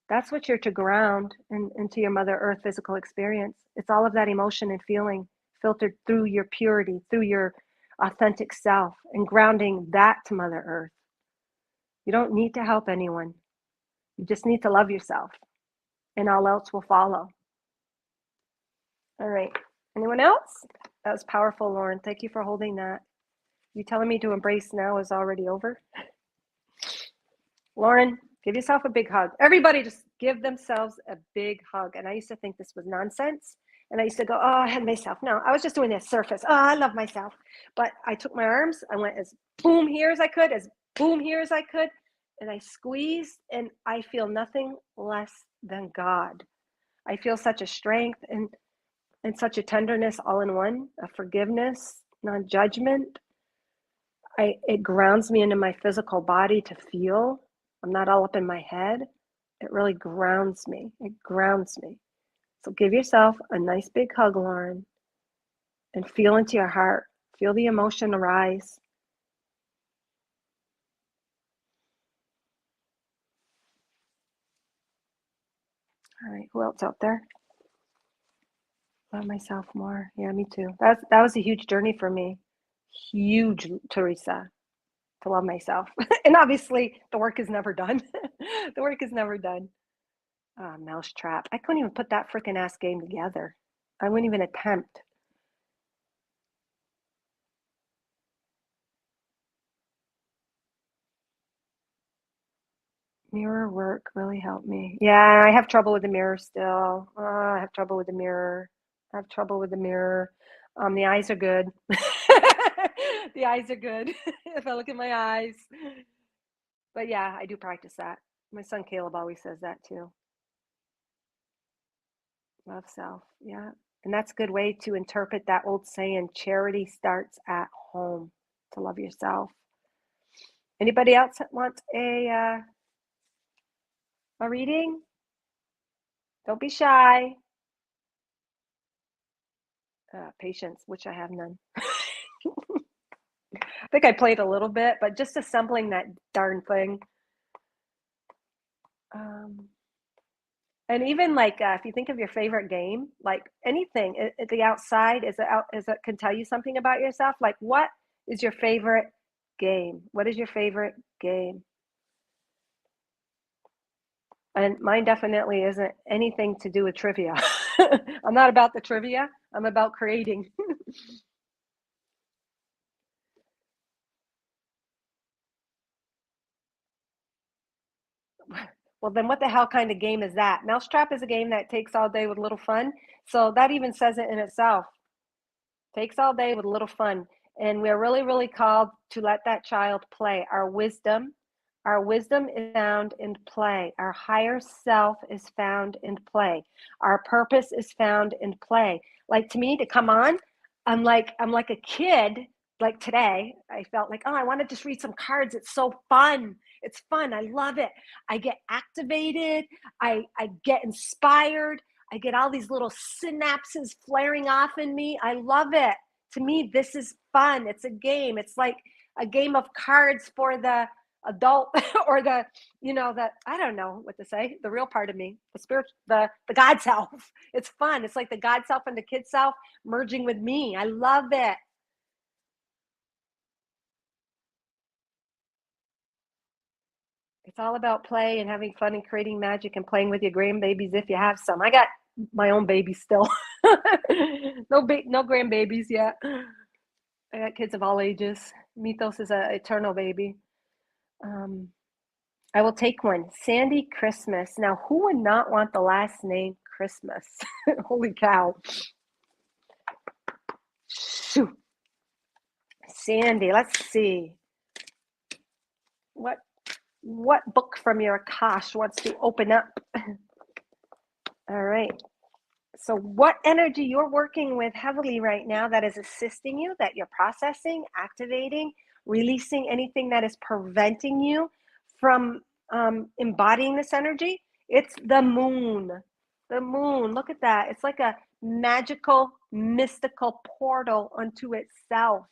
That's what you're to ground into your Mother Earth physical experience. It's all of that emotion and feeling filtered through your purity, through your authentic self, and grounding that to Mother Earth. You don't need to help anyone. You just need to love yourself, and all else will follow. All right. Anyone else? That was powerful, Lauren. Thank you for holding that. You telling me to embrace now is already over? Lauren, give yourself a big hug. Everybody just give themselves a big hug. And I used to think this was nonsense. And I used to go, oh, I had myself. No, I was just doing this surface. Oh, I love myself. But I took my arms. I went as boom here as I could, as boom here as I could. And I squeezed, and I feel nothing less than God. I feel such a strength and such a tenderness all in one, a forgiveness, non-judgment. It grounds me into my physical body to feel. I'm not all up in my head. It really grounds me. It grounds me. So give yourself a nice big hug, Lauren, and feel into your heart. Feel the emotion arise. All right, who else out there? Love myself more. Yeah, me too. That was a huge journey for me. Huge, Teresa, to love myself. And obviously, the work is never done. The work is never done. Mousetrap. I couldn't even put that freaking ass game together. I wouldn't even attempt. Mirror work really helped me. Yeah, I have trouble with the mirror still. I have trouble with the mirror. I have trouble with the mirror. The eyes are good. The eyes are good if I look at my eyes. But yeah, I do practice that. My son Caleb always says that too. Love self. Yeah. And that's a good way to interpret that old saying, charity starts at home, to love yourself. Anybody else want a reading? Don't be shy. Patience, which I have none. I think I played a little bit, but just assembling that darn thing. And even like if you think of your favorite game, like anything at the outside is it can tell you something about yourself. Like, what is your favorite game? What is your favorite game? And mine definitely isn't anything to do with trivia. I'm not about the trivia. I'm about creating. Well, then what the hell kind of game is that? Mousetrap is a game that takes all day with a little fun. So that even says it in itself. Takes all day with a little fun. And we're really, really called to let that child play. Our wisdom is found in play. Our higher self is found in play. Our purpose is found in play. Like, to me, to come on, I'm like a kid. Like today, I felt like, oh, I want to just read some cards. It's so fun. It's fun. I love it. I get activated. I get inspired. I get all these little synapses flaring off in me. I love it. To me, this is fun. It's a game. It's like a game of cards for the adult or the I don't know what to say, the real part of me, the spirit, the God self. It's fun. It's like the God self and the kid self merging with me. I love it. It's all about play and having fun and creating magic and playing with your grandbabies if you have some. I got my own babies still. No grandbabies yet. I got kids of all ages. Mythos is an eternal baby. Um, I will take one. Sandy Christmas. Now, who would not want the last name Christmas? Holy cow. Shoot. Sandy, let's see. What book from your Akash wants to open up? All right. So what energy you're working with heavily right now that is assisting you, that you're processing, activating, releasing anything that is preventing you from embodying this energy? It's the moon. The moon. Look at that. It's like a magical, mystical portal unto itself.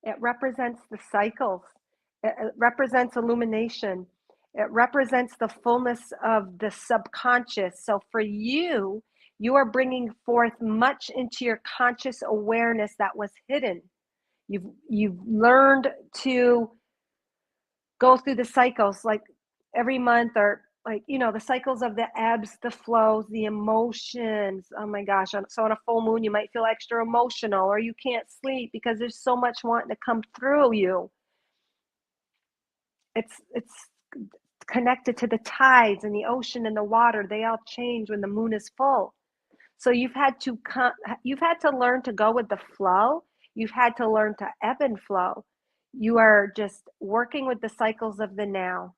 It represents the cycles. It represents illumination. It represents the fullness of the subconscious. So for you, you are bringing forth much into your conscious awareness that was hidden. You've learned to go through the cycles, like every month, or like, the cycles of the ebbs, the flows, the emotions. Oh my gosh. So on a full moon, you might feel extra emotional, or you can't sleep because there's so much wanting to come through you. It's connected to the tides and the ocean and the water. They all change when the moon is full. So you've had to learn to go with the flow. You've had to learn to ebb and flow. You are just working with the cycles of the now,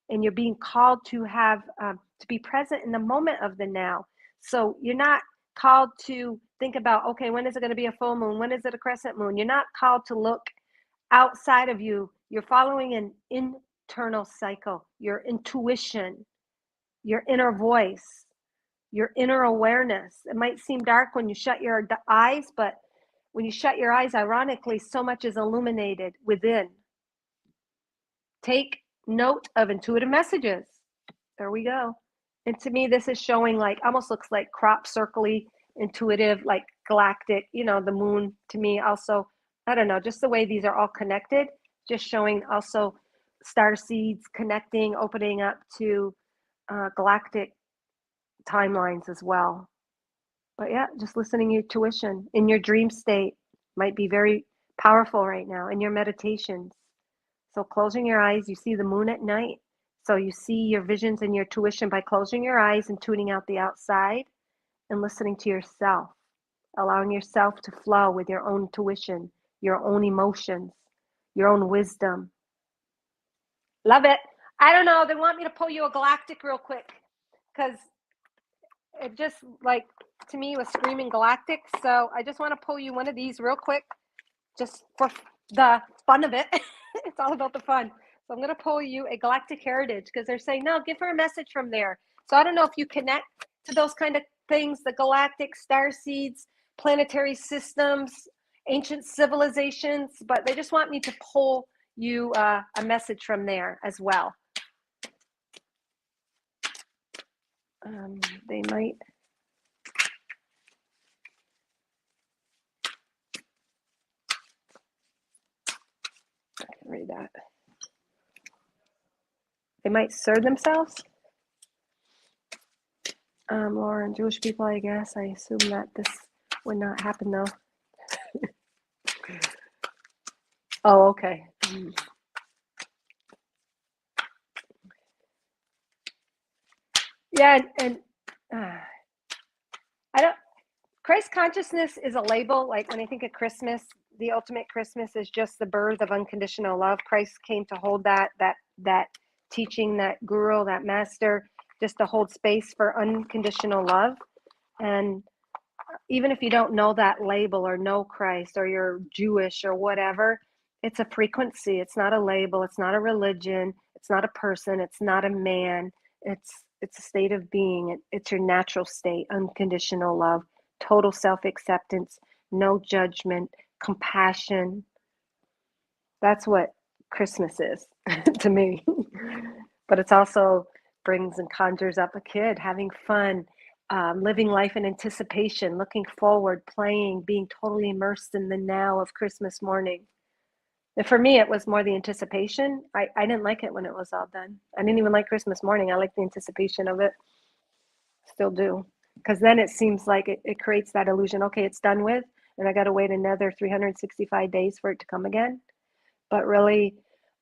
and you're being called to have to be present in the moment of the now. So you're not called to think about, okay, when is it going to be a full moon? When is it a crescent moon? You're not called to look outside of you. You're following an internal cycle, your intuition, your inner voice, your inner awareness. It might seem dark when you shut your eyes, but when you shut your eyes, ironically, so much is illuminated within. Take note of intuitive messages. There we go. And to me, this is showing like, almost looks like crop circly, intuitive, like galactic, the moon to me also, I don't know, just the way these are all connected, just showing also star seeds connecting, opening up to galactic timelines as well. But yeah, just listening to your tuition in your dream state might be very powerful right now in your meditations. So closing your eyes, you see the moon at night. So you see your visions and your tuition by closing your eyes and tuning out the outside and listening to yourself, allowing yourself to flow with your own tuition, your own emotions, your own wisdom. Love it. I don't know. They want me to pull you a galactic real quick because it just like to me was screaming galactic. So I just want to pull you one of these real quick just for the fun of it. It's all about the fun. So I'm going to pull you a galactic heritage because they're saying, no, give her a message from there. So I don't know if you connect to those kind of things, the galactic star seeds, planetary systems, ancient civilizations, but they just want me to pull you a message from there as well. They might. I can read that. They might serve themselves. Lauren, Jewish people, I guess. I assume that this would not happen though. Oh, okay. Yeah, and I don't. Christ consciousness is a label. Like when I think of Christmas, the ultimate Christmas is just the birth of unconditional love. Christ came to hold that teaching, that guru, that master, just to hold space for unconditional love. And even if you don't know that label or know Christ or you're Jewish or whatever, it's a frequency. It's not a label. It's not a religion. It's not a person. It's not a man. It's a state of being. It's your natural state, unconditional love, total self-acceptance, no judgment, compassion. That's what Christmas is to me. But it's also brings and conjures up a kid having fun, living life in anticipation, looking forward, playing, being totally immersed in the now of Christmas morning. And for me, it was more the anticipation. I didn't like it when it was all done. I didn't even like Christmas morning. I like the anticipation of it. Still do. Because then it seems like it creates that illusion. Okay, it's done with, and I got to wait another 365 days for it to come again. But really,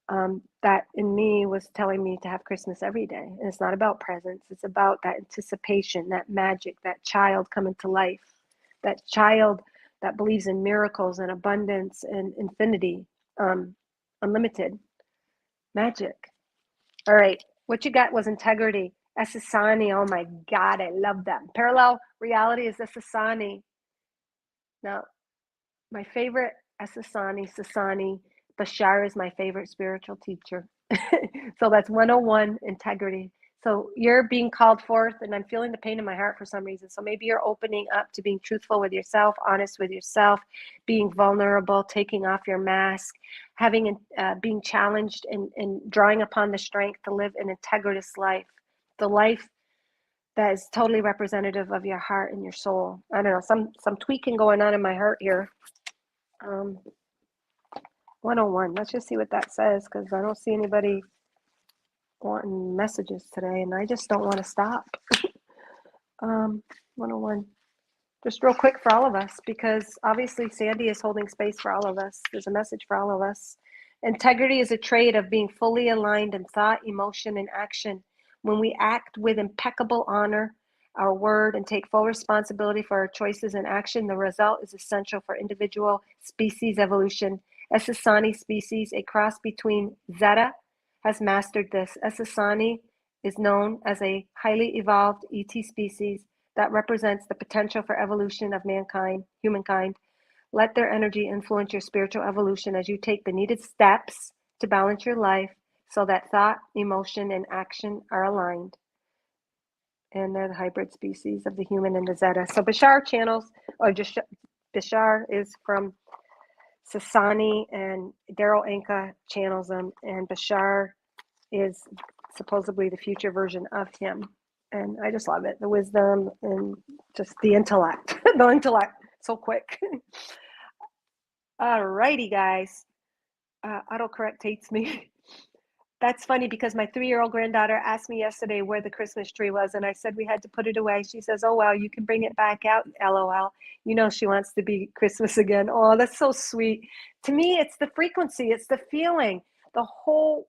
that in me was telling me to have Christmas every day. And it's not about presents. It's about that anticipation, that magic, that child coming to life, that child that believes in miracles and abundance and infinity, unlimited magic. All right. What you got was integrity. Esasani. Oh my God. I love that. Parallel reality is Esasani. Now, my favorite Esasani, Sasani, Bashar is my favorite spiritual teacher. So that's 101 integrity. So you're being called forth, and I'm feeling the pain in my heart for some reason. So maybe you're opening up to being truthful with yourself, honest with yourself, being vulnerable, taking off your mask, having being challenged and drawing upon the strength to live an integritous life, the life that is totally representative of your heart and your soul. I don't know, some tweaking going on in my heart here. 101. Let's just see what that says because I don't see anybody wanting messages today and I just don't want to stop. 101. Just real quick for all of us because obviously Sandy is holding space for all of us. There's a message for all of us. Integrity is a trait of being fully aligned in thought, emotion, and action. When we act with impeccable honor, our word, and take full responsibility for our choices and action, the result is essential for individual species evolution. Essassani species, a cross between Zeta, has mastered this. Essassani is known as a highly evolved ET species that represents the potential for evolution of mankind, humankind. Let their energy influence your spiritual evolution as you take the needed steps to balance your life so that thought, emotion, and action are aligned. And they're the hybrid species of the human and the Zeta. So Bashar channels, or just Bashar is from Sasani, and Daryl Anka channels them, and Bashar is supposedly the future version of him. And I just love it. The wisdom and just the intellect, the intellect, so quick. All righty, guys. Autocorrect hates me. That's funny because my 3-year-old granddaughter asked me yesterday where the Christmas tree was, and I said we had to put it away. She says, "Oh, well, you can bring it back out, LOL." You know she wants to be Christmas again. Oh, that's so sweet. To me, it's the frequency, it's the feeling. The whole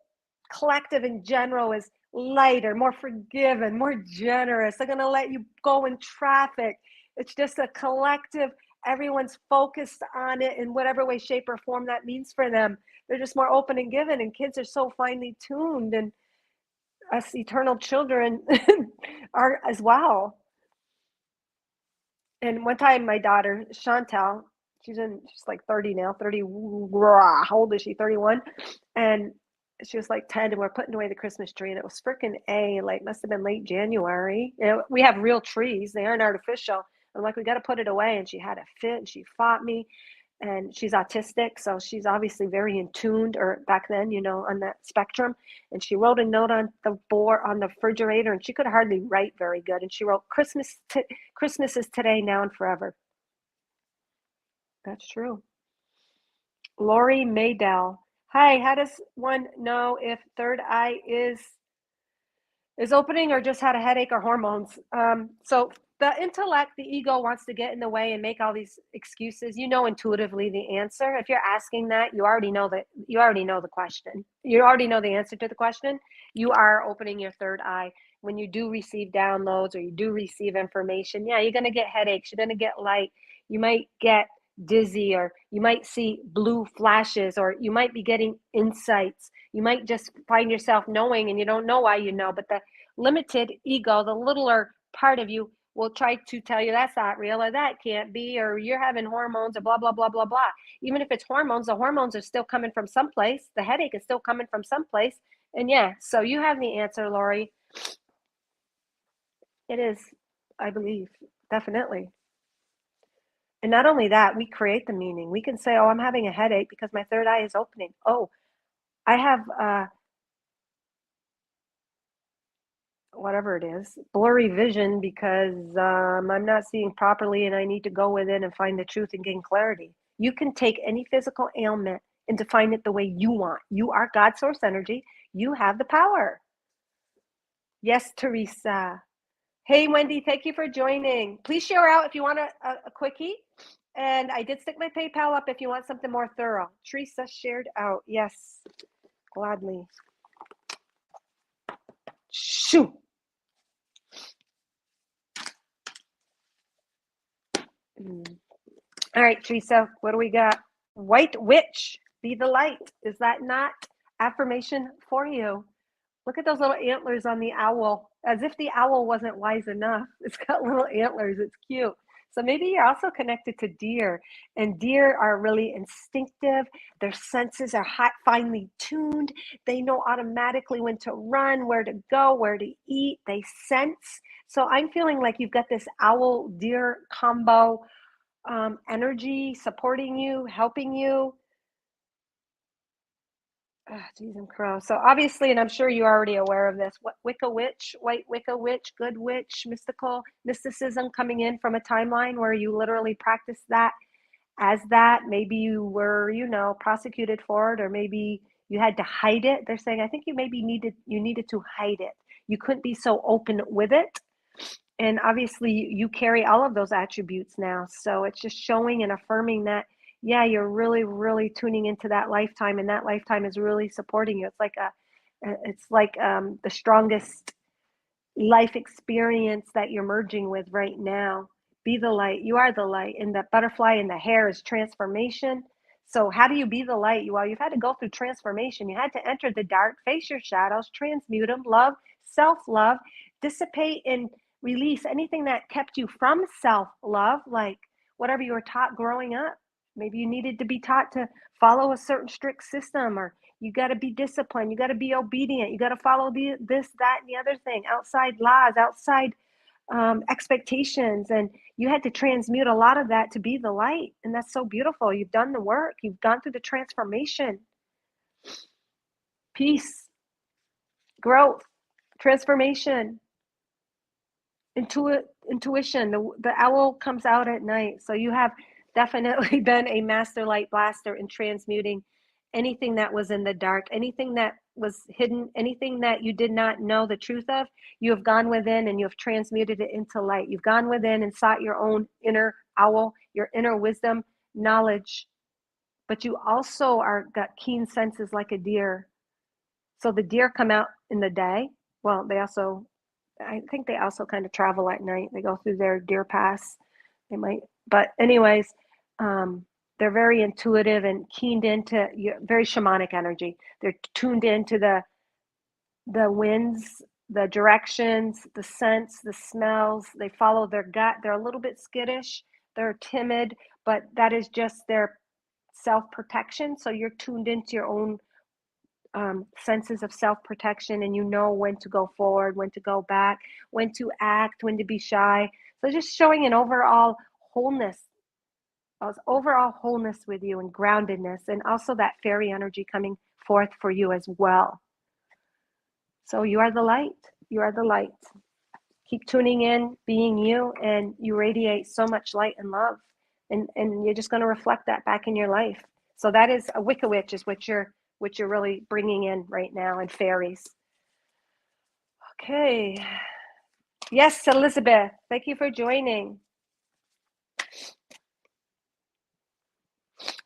collective in general is lighter, more forgiving, more generous. They're gonna let you go in traffic. It's just a collective, everyone's focused on it in whatever way, shape, or form that means for them. They're just more open and given, and kids are so finely tuned, and us eternal children are as well. And one time my daughter Chantel, she's like 30 now, 30, how old is she? 31. And she was like 10, and we're putting away the Christmas tree, and it was freaking like must have been late January. You know, we have real trees, they aren't artificial. I'm like, we got to put it away, and she had a fit, and she fought me. And she's autistic, so she's obviously very in tuned, or back then, you know, on that spectrum. And she wrote a note on the board on the refrigerator, and she could hardly write very good. And she wrote, Christmas is today, now, and forever. That's true. Lori Maydell. Hi, how does one know if third eye is opening or just had a headache or hormones? So the intellect, the ego wants to get in the way and make all these excuses. You know intuitively the answer. If you're asking that, you already know the question. You already know the answer to the question. You are opening your third eye. When you do receive downloads or you do receive information, yeah, you're gonna get headaches, you're gonna get light, you might get dizzy, or you might see blue flashes, or you might be getting insights. You might just find yourself knowing and you don't know why you know, but the limited ego, the littler part of you, will try to tell you that's not real, or that can't be, or you're having hormones, or blah blah blah blah blah. Even if it's hormones, the hormones are still coming from someplace, the headache is still coming from someplace. And yeah, so you have the answer, Lori. It is, I believe, definitely. And not only that, we create the meaning. We can say, oh, I'm having a headache because my third eye is opening. Oh, I have whatever it is, blurry vision because I'm not seeing properly, and I need to go within and find the truth and gain clarity. You can take any physical ailment and define it the way you want. You are God source energy. You have the power. Yes, Teresa. Hey, Wendy, thank you for joining. Please share out if you want a quickie. And I did stick my PayPal up if you want something more thorough. Teresa shared out. Yes, gladly. Shoo. All right, Teresa, what do we got? White witch, be the light. Is that not affirmation for you? Look at those little antlers on the owl, as if the owl wasn't wise enough. It's got little antlers. It's cute. So maybe you're also connected to deer, and deer are really instinctive. Their senses are finely tuned. They know automatically when to run, where to go, where to eat. They sense. So I'm feeling like you've got this owl deer combo energy supporting you, helping you. Geez and crow. So obviously, and I'm sure you're already aware of this, what Wicca witch, white Wicca witch, good witch, mysticism coming in from a timeline where you literally practice that as that. Maybe you were, you know, prosecuted for it, or maybe you had to hide it. They're saying, I think you needed to hide it. You couldn't be so open with it. And obviously you carry all of those attributes now. So it's just showing and affirming that, yeah, you're really, really tuning into that lifetime, and that lifetime is really supporting you. It's like the strongest life experience that you're merging with right now. Be the light. You are the light. And that butterfly in the hair is transformation. So how do you be the light? Well, you've had to go through transformation. You had to enter the dark, face your shadows, transmute them, love, self-love, dissipate and release anything that kept you from self-love, like whatever you were taught growing up. Maybe you needed to be taught to follow a certain strict system, or you got to be disciplined, you got to be obedient, you got to follow this, that, and the other thing, outside laws, outside expectations. And you had to transmute a lot of that to be the light. And that's so beautiful. You've done the work, you've gone through the transformation. Peace, growth, transformation, intuition. The owl comes out at night. So you have definitely been a master light blaster in transmuting anything that was in the dark, anything that was hidden, anything that you did not know the truth of, you have gone within and you have transmuted it into light. You've gone within and sought your own inner owl, your inner wisdom, knowledge, but you also got keen senses like a deer. So the deer come out in the day. Well, I think they also kind of travel at night. They go through their deer pass. They might, but anyways, they're very intuitive and keened into very shamanic energy. They're tuned into the winds, the directions, the scents, the smells. They follow their gut. They're a little bit skittish. They're timid, but that is just their self-protection. So you're tuned into your own senses of self-protection, and you know when to go forward, when to go back, when to act, when to be shy. So just showing an overall wholeness with you and groundedness, and also that fairy energy coming forth for you as well. So you are the light. You are the light. Keep tuning in, being you, and you radiate so much light and love. And you're just going to reflect that back in your life. So that is a Wicca Witch is what you're really bringing in right now, and fairies. Okay. Yes, Elizabeth, thank you for joining.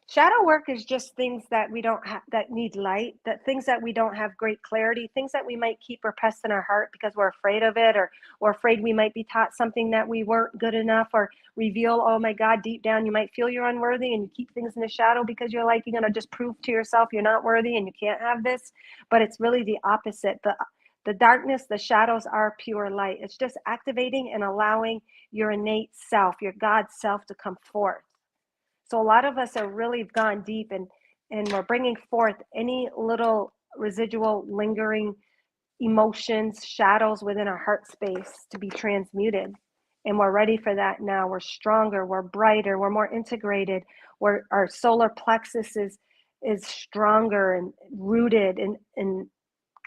Shadow work is just things that we don't have, that need light, that things that we don't have great clarity, things that we might keep repressed in our heart because we're afraid of it, or afraid we might be taught something that we weren't good enough, or reveal, oh my God, deep down you might feel you're unworthy, and you keep things in the shadow because you're like, you're going to just prove to yourself you're not worthy and you can't have this. But it's really the opposite. The darkness, the shadows are pure light. It's just activating and allowing your innate self, your God self, to come forth. So a lot of us are really gone deep, and we're bringing forth any little residual lingering emotions, shadows within our heart space to be transmuted. And we're ready for that now. We're stronger, we're brighter, we're more integrated. Our solar plexus is stronger and rooted and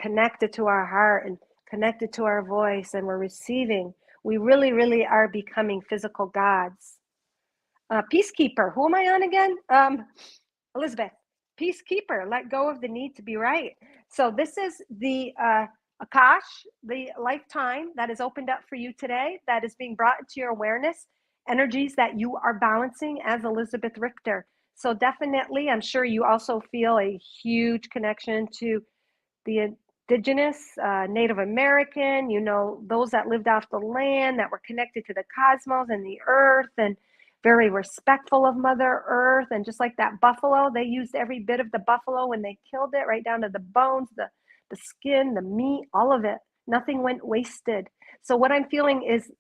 connected to our heart and connected to our voice, and we're receiving. We really, really are becoming physical gods. Peacekeeper, who am I on again? Elizabeth, Peacekeeper, let go of the need to be right. So this is the Akash, the lifetime that is opened up for you today, that is being brought into your awareness, energies that you are balancing as Elizabeth Richter. So definitely, I'm sure you also feel a huge connection to the Indigenous, Native American, those that lived off the land, that were connected to the cosmos and the earth, and very respectful of Mother Earth. And just like that buffalo, they used every bit of the buffalo when they killed it, right down to the bones, the skin, the meat, all of it. Nothing went wasted. So what I'm feeling is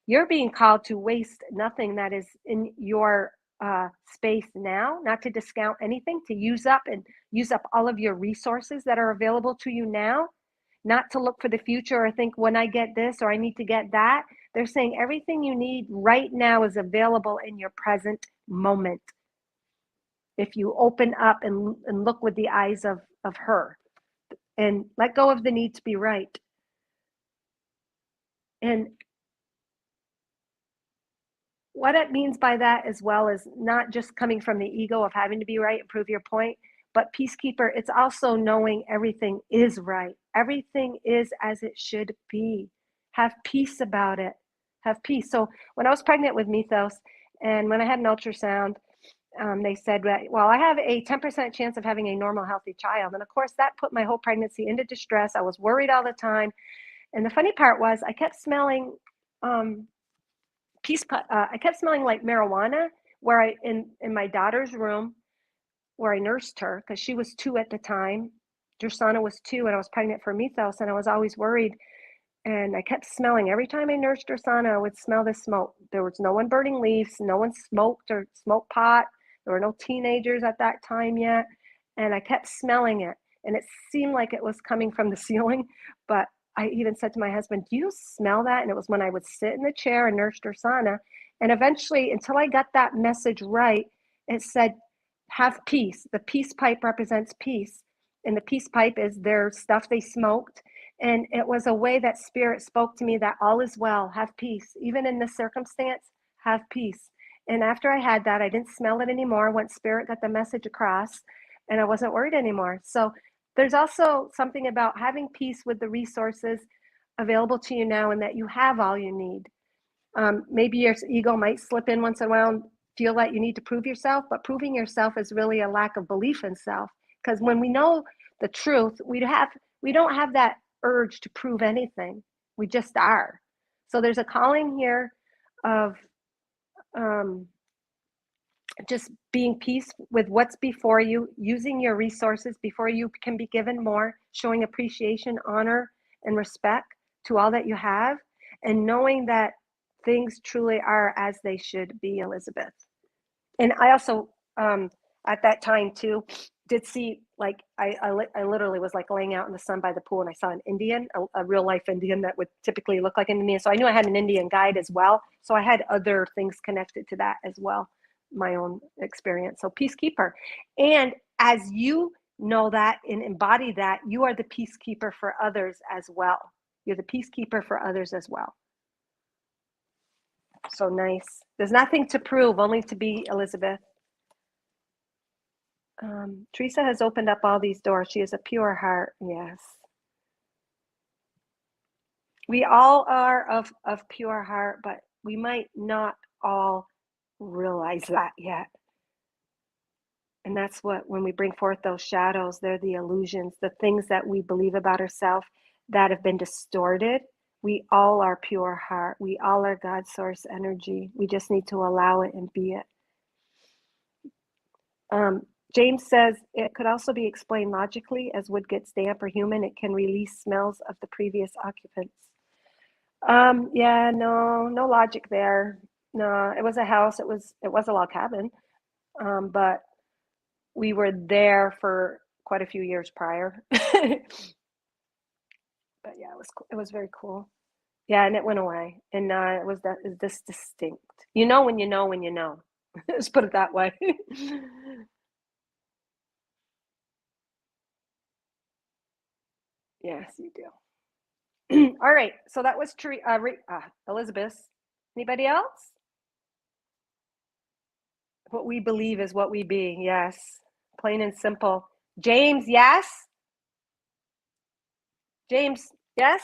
you're being called to waste nothing that is in your space now, not to discount anything, to use up all of your resources that are available to you now, not to look for the future or think when I get this or I need to get that. They're saying everything you need right now is available in your present moment. If you open up and look with the eyes of her, and let go of the need to be right. And what it means by that as well is not just coming from the ego of having to be right and prove your point, but Peacekeeper, it's also knowing everything is right. Everything is as it should be. Have peace about it. Have peace. So when I was pregnant with Mythos, and when I had an ultrasound, they said, well, I have a 10% chance of having a normal, healthy child. And of course, that put my whole pregnancy into distress. I was worried all the time. And the funny part was I kept smelling I kept smelling like marijuana where in my daughter's room where I nursed her, because she was 2 at the time. Drusana was 2 and I was pregnant for Mythos, and I was always worried. And I kept smelling. Every time I nursed Drusana, I would smell the smoke. There was no one burning leaves. No one smoked or smoked pot. There were no teenagers at that time yet. And I kept smelling it. And it seemed like it was coming from the ceiling. But I even said to my husband, do you smell that? And it was when I would sit in the chair and nurse Drusana. And eventually, until I got that message right, it said, have peace. The peace pipe represents peace. And the peace pipe is their stuff they smoked. And it was a way that Spirit spoke to me that all is well, have peace. Even in this circumstance, have peace. And after I had that, I didn't smell it anymore once Spirit got the message across, and I wasn't worried anymore. So there's also something about having peace with the resources available to you now and that you have all you need. Maybe your ego might slip in once in a while and feel that you need to prove yourself, but proving yourself is really a lack of belief in self. Because when we know the truth, we don't have that urge to prove anything. We just are. So there's a calling here of um, just being peace with what's before you, using your resources before you can be given more, showing appreciation, honor, and respect to all that you have, and knowing that things truly are as they should be, Elizabeth. And I also, at that time too, did see, like, I literally was like laying out in the sun by the pool, and I saw an Indian, a real life Indian that would typically look like an Indian. So I knew I had an Indian guide as well. So I had other things connected to that as well, my own experience. So peacekeeper. And as you know that and embody that, you are the peacekeeper for others as well. You're the peacekeeper for others as well. So nice. There's nothing to prove, only to be, Elizabeth. Teresa has opened up all these doors. She has a pure heart. Yes. We all are of pure heart, but we might not all realize that yet. And that's what, when we bring forth those shadows, they're the illusions, the things that we believe about ourselves that have been distorted. We all are pure heart. We all are God's source energy. We just need to allow it and be it. James says it could also be explained logically. As wood gets damp or humid, it can release smells of the previous occupants. Yeah, no logic there. No, it was a house. It was a log cabin, but we were there for quite a few years prior. But yeah, it was very cool. Yeah, and it went away, and it was this distinct. You know when you know when you know. Let's put it that way. Yes, you do. All right, so that was Elizabeth. Anybody else? What we believe is what we be. Yes, plain and simple. James, yes. James, yes.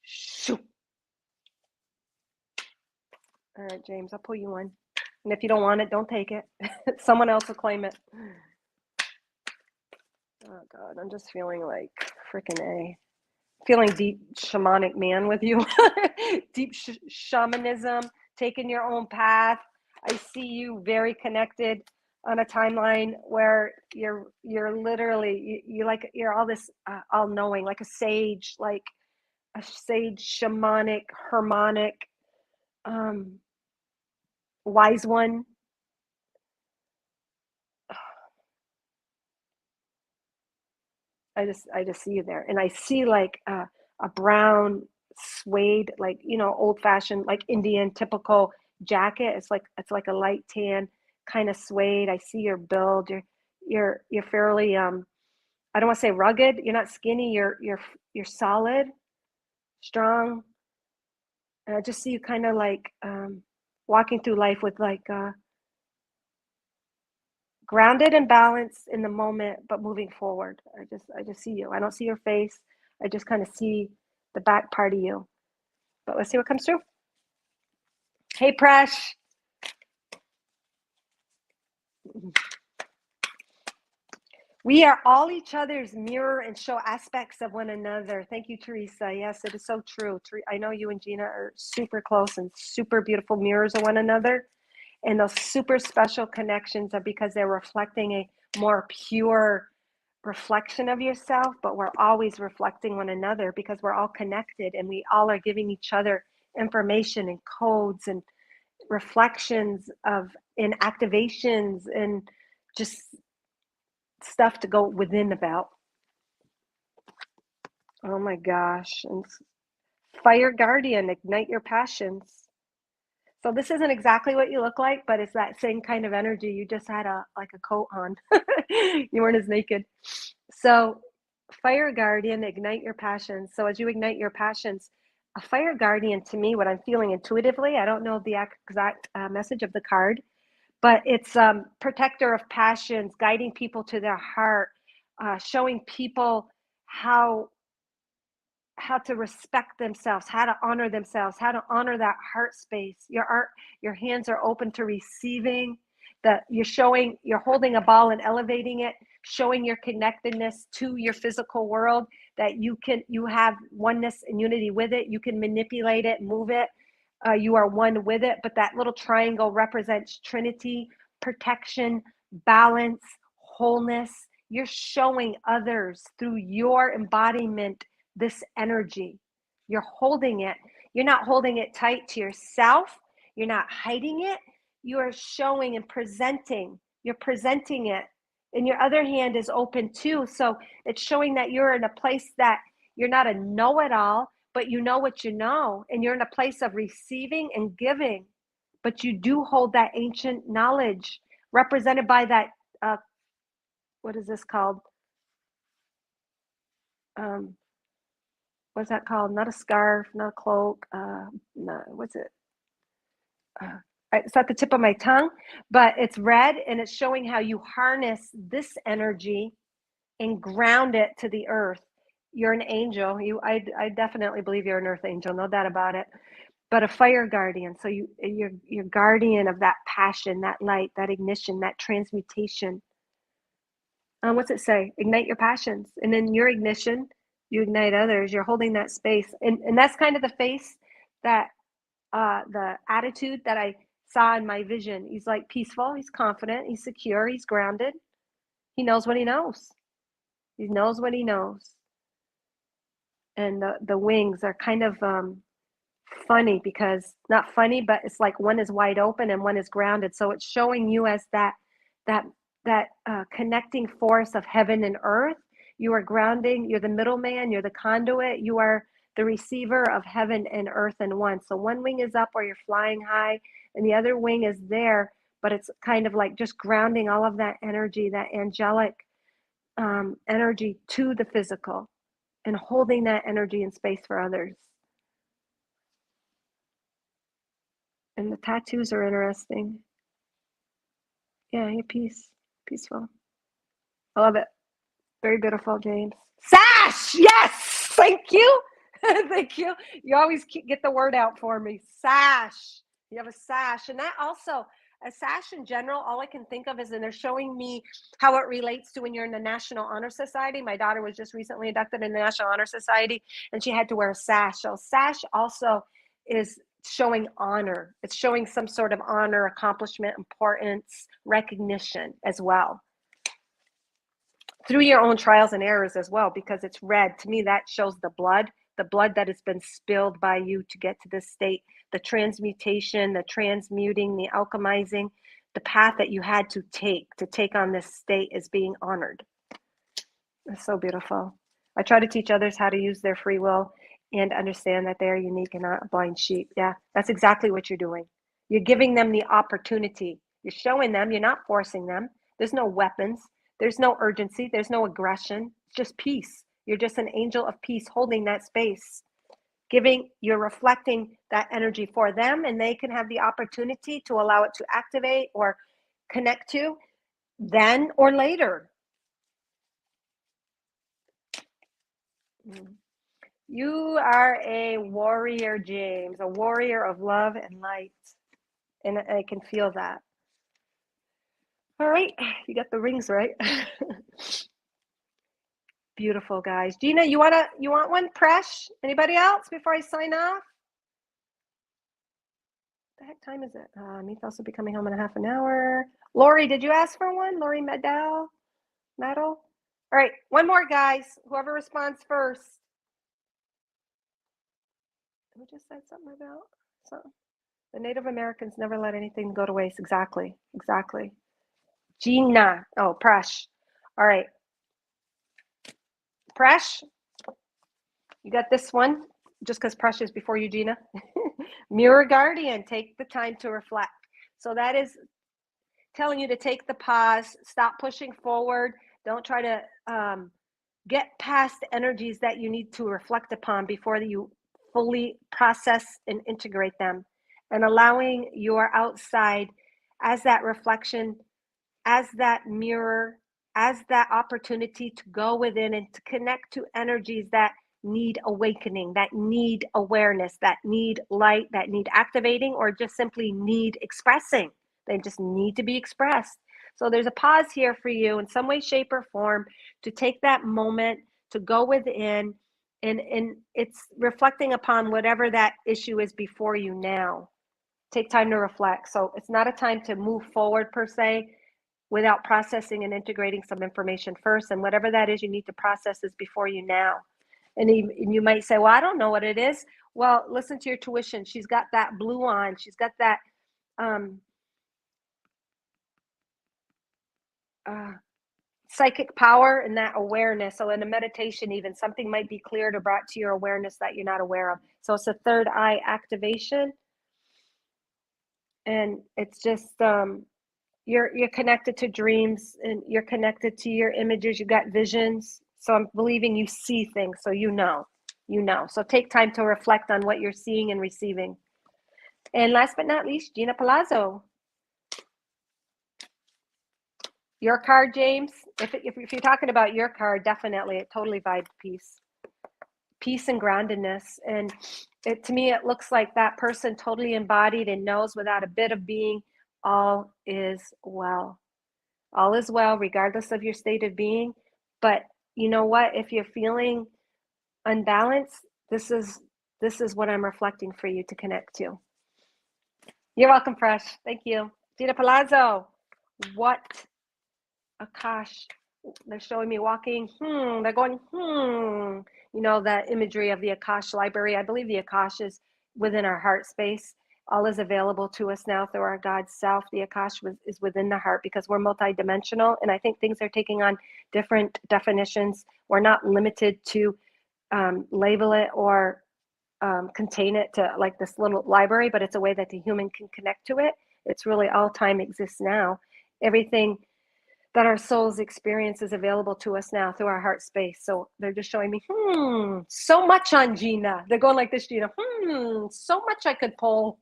Shoo. All right, James, I'll pull you one. And if you don't want it, don't take it. Someone else will claim it. Oh God, I'm just feeling like freaking A. Feeling deep shamanic man with you. Deep shamanism, taking your own path. I see you very connected on a timeline where you're literally you're all this all knowing, like a sage shamanic harmonic wise one. I just see you there, and I see like a brown suede, like, you know, old fashioned, like Indian typical jacket. It's like a light tan kind of suede. I see your build. You're fairly I don't want to say rugged. You're not skinny. You're solid, strong. And I just see you kind of like walking through life with like grounded and balanced in the moment, but moving forward. I just see you. I don't see your face. I just kind of see the back part of you. But let's see what comes through. Hey, Presh. We are all each other's mirror and show aspects of one another. Thank you, Teresa. Yes, it is so true. I know you and Gina are super close and super beautiful mirrors of one another. And those super special connections are because they're reflecting a more pure reflection of yourself, but we're always reflecting one another because we're all connected and we all are giving each other information and codes and reflections of in activations and just stuff to go within about. Oh my gosh. And fire guardian, ignite your passions. So this isn't exactly what you look like, but it's that same kind of energy. You just had a coat on. You weren't as naked. So fire guardian, ignite your passions. So as you ignite your passions, a fire guardian, to me, what I'm feeling intuitively, I don't know the exact message of the card, but it's protector of passions, guiding people to their heart, showing people how to respect themselves, how to honor themselves, how to honor that heart space. Your hands are open to receiving. That you're holding a ball and elevating it, showing your connectedness to your physical world, that you have oneness and unity with it. You can manipulate it, move it. You are one with it. But that little triangle represents Trinity, protection, balance, wholeness. You're showing others through your embodiment this energy. You're holding it. You're not holding it tight to yourself. You're not hiding it. You are showing and presenting. You're presenting it. And your other hand is open too. So it's showing that you're in a place that you're not a know-it-all, but you know what you know. And you're in a place of receiving and giving. But you do hold that ancient knowledge represented by that, what is this called? What's that called? Not a scarf, not a cloak. No, what's it? It's at the tip of my tongue, but it's red, and it's showing how you harness this energy and ground it to the earth. You're an angel. I definitely believe you're an earth angel, no doubt about it. But a fire guardian. So you're guardian of that passion, that light, that ignition, that transmutation. What's it say? Ignite your passions, and in your ignition, you ignite others. You're holding that space, and that's kind of the face that the attitude that I saw in my vision. He's like peaceful, he's confident, he's secure, he's grounded. He knows what he knows. He knows what he knows. And the wings are kind of funny, because not funny, but it's like one is wide open and one is grounded. So it's showing you as that connecting force of heaven and earth. You are grounding. You're the middleman. You're the conduit. You are the receiver of heaven and earth in one. So one wing is up where you're flying high, and the other wing is there, but it's kind of like just grounding all of that energy, that angelic energy, to the physical, and holding that energy in space for others. And the tattoos are interesting. Yeah, you're peaceful. I love it. Very beautiful, James. Sash! Yes! Thank you. Thank you. You always get the word out for me. Sash. You have a sash. And that also, a sash in general, all I can think of is, and they're showing me how it relates to when you're in the National Honor Society. My daughter was just recently inducted in the National Honor Society, and she had to wear a sash. So sash also is showing honor. It's showing some sort of honor, accomplishment, importance, recognition as well, through your own trials and errors as well, because it's red. To me, that shows the blood that has been spilled by you to get to this state, the transmutation, the transmuting, the alchemizing, the path that you had to take on this state is being honored. It's so beautiful. I try to teach others how to use their free will and understand that they're unique and not a blind sheep. Yeah, that's exactly what you're doing. You're giving them the opportunity. You're showing them, you're not forcing them. There's no weapons. There's no urgency. There's no aggression. It's just peace. You're just an angel of peace holding that space. You're reflecting that energy for them, and they can have the opportunity to allow it to activate or connect to then or later. You are a warrior, James, a warrior of love and light. And I can feel that. All right, you got the rings right. Beautiful, guys. Gina, you want one? Presh? Anybody else before I sign off? What the heck time is it? Methos will be coming home in a half an hour. Lori, did you ask for one? Lori Medal? All right, one more, guys. Whoever responds first. We just said something about something. The Native Americans never let anything go to waste. Exactly. Gina. Oh, Presh. All right. Presh, you got this one, just because Presh is before you, Gina. Mirror Guardian, take the time to reflect. So that is telling you to take the pause, stop pushing forward. Don't try to get past energies that you need to reflect upon before you fully process and integrate them, and allowing your outside as that reflection, as that mirror, as that opportunity to go within and to connect to energies that need awakening, that need awareness, that need light, that need activating, or just simply need expressing. They just need to be expressed. So there's a pause here for you in some way, shape, or form to take that moment to go within, and it's reflecting upon whatever that issue is before you now. Take time to reflect. So it's not a time to move forward per se without processing and integrating some information first. And whatever that is, you need to process this before you now. And you might say, well, I don't know what it is. Well, listen to your tuition. She's got that blue on. She's got that psychic power and that awareness. So in a meditation, even something might be cleared or brought to your awareness that you're not aware of. So it's a third eye activation. And it's just you're connected to dreams, and you're connected to your images. You got visions. So I'm believing you see things, so you know. So take time to reflect on what you're seeing and receiving. And last but not least, Gina Palazzo. Your card, James. If you're talking about your card, definitely it totally vibes peace and groundedness. And to me, it looks like that person totally embodied and knows without a bit of being, all is well. All is well, regardless of your state of being. But you know what? If you're feeling unbalanced, this is what I'm reflecting for you to connect to. You're welcome, Fresh. Thank you. Gina Palazzo, what Akash? They're showing me walking. They're going, You know, that imagery of the Akash library. I believe the Akash is within our heart space. All is available to us now through our God's self. The Akash is within the heart because we're multidimensional. And I think things are taking on different definitions. We're not limited to label it or contain it to like this little library, but it's a way that the human can connect to it. It's really all time exists now. Everything that our souls experience is available to us now through our heart space. So they're just showing me, so much on Gina. They're going like this, Gina, so much I could pull.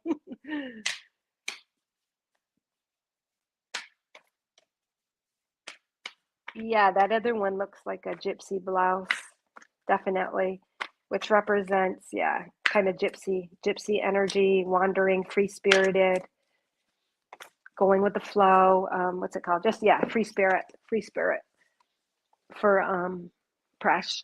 Yeah, that other one looks like a gypsy blouse, definitely, which represents, kind of gypsy energy, wandering, free-spirited, going with the flow. What's it called? Just, free spirit for Presh.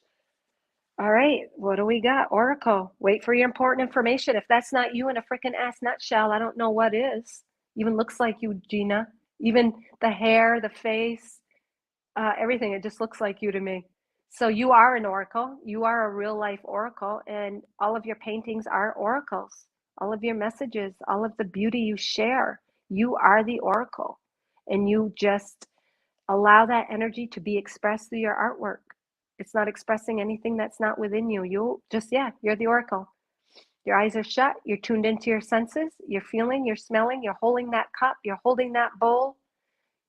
All right, what do we got? Oracle, wait for your important information. If that's not you in a freaking ass nutshell, I don't know what is. Even looks like you, Gina. Even the hair, the face, everything. It just looks like you to me. So you are an oracle. You are a real life oracle, and all of your paintings are oracles. All of your messages, all of the beauty you share, you are the oracle, and you just allow that energy to be expressed through your artwork. It's not expressing anything that's not within you. You'll just, you're the oracle. Your eyes are shut. You're tuned into your senses. You're feeling, you're smelling, you're holding that cup, you're holding that bowl.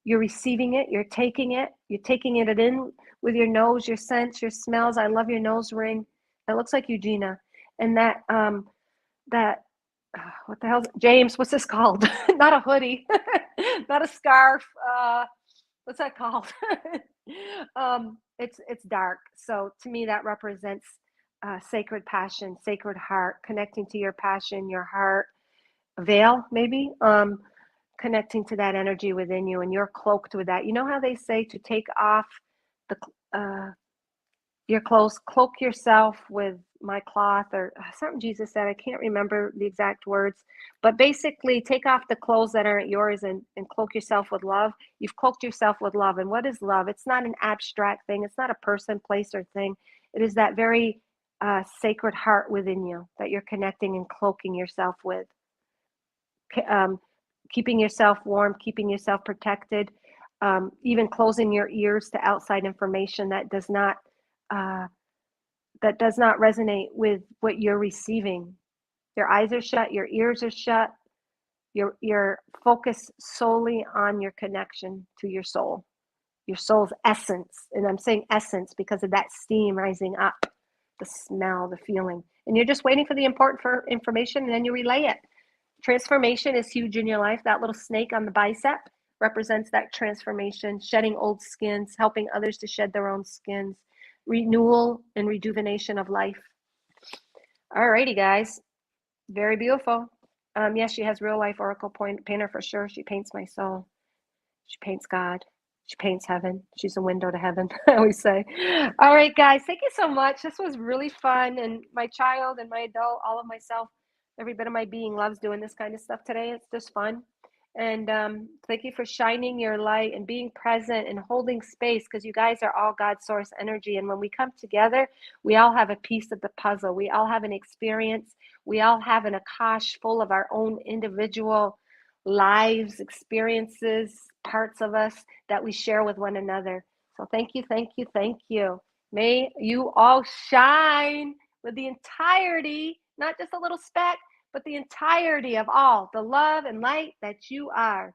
You're receiving it, you're taking it in with your nose, your scents, your smells. I love your nose ring. That looks like Eugenia. And that, what the hell, James, what's this called? Not a hoodie, not a scarf. What's that called? It's dark. So to me, that represents sacred passion, sacred heart, connecting to your passion, your heart, veil, maybe. Connecting to that energy within you, and you're cloaked with that. You know how they say to take off your clothes, cloak yourself with my cloth, or something Jesus said. I can't remember the exact words, but basically take off the clothes that aren't yours and cloak yourself with love. You've cloaked yourself with love. And what is love? It's not an abstract thing. It's not a person, place, or thing. It is that very sacred heart within you that you're connecting and cloaking yourself with. Keeping yourself warm, keeping yourself protected, even closing your ears to outside information that does not resonate with what you're receiving. Your eyes are shut, your ears are shut. You're focused solely on your connection to your soul, your soul's essence. And I'm saying essence because of that steam rising up, the smell, the feeling. And you're just waiting for the important information, and then you relay it. Transformation is huge in your life. That little snake on the bicep, represents that transformation, shedding old skins, helping others to shed their own skins, renewal and rejuvenation of life. All righty, guys. Very beautiful. Yes, she has real life oracle painter for sure. She paints my soul. She paints God. She paints heaven. She's a window to heaven, I always say. All right, guys, thank you so much. This was really fun. And my child and my adult, all of myself, every bit of my being loves doing this kind of stuff today. It's just fun. And thank you for shining your light and being present and holding space, because you guys are all God's source energy. And when we come together, we all have a piece of the puzzle. We all have an experience. We all have an Akash full of our own individual lives, experiences, parts of us that we share with one another. So thank you, thank you, thank you. May you all shine with the entirety, not just a little speck, but the entirety of all the love and light that you are.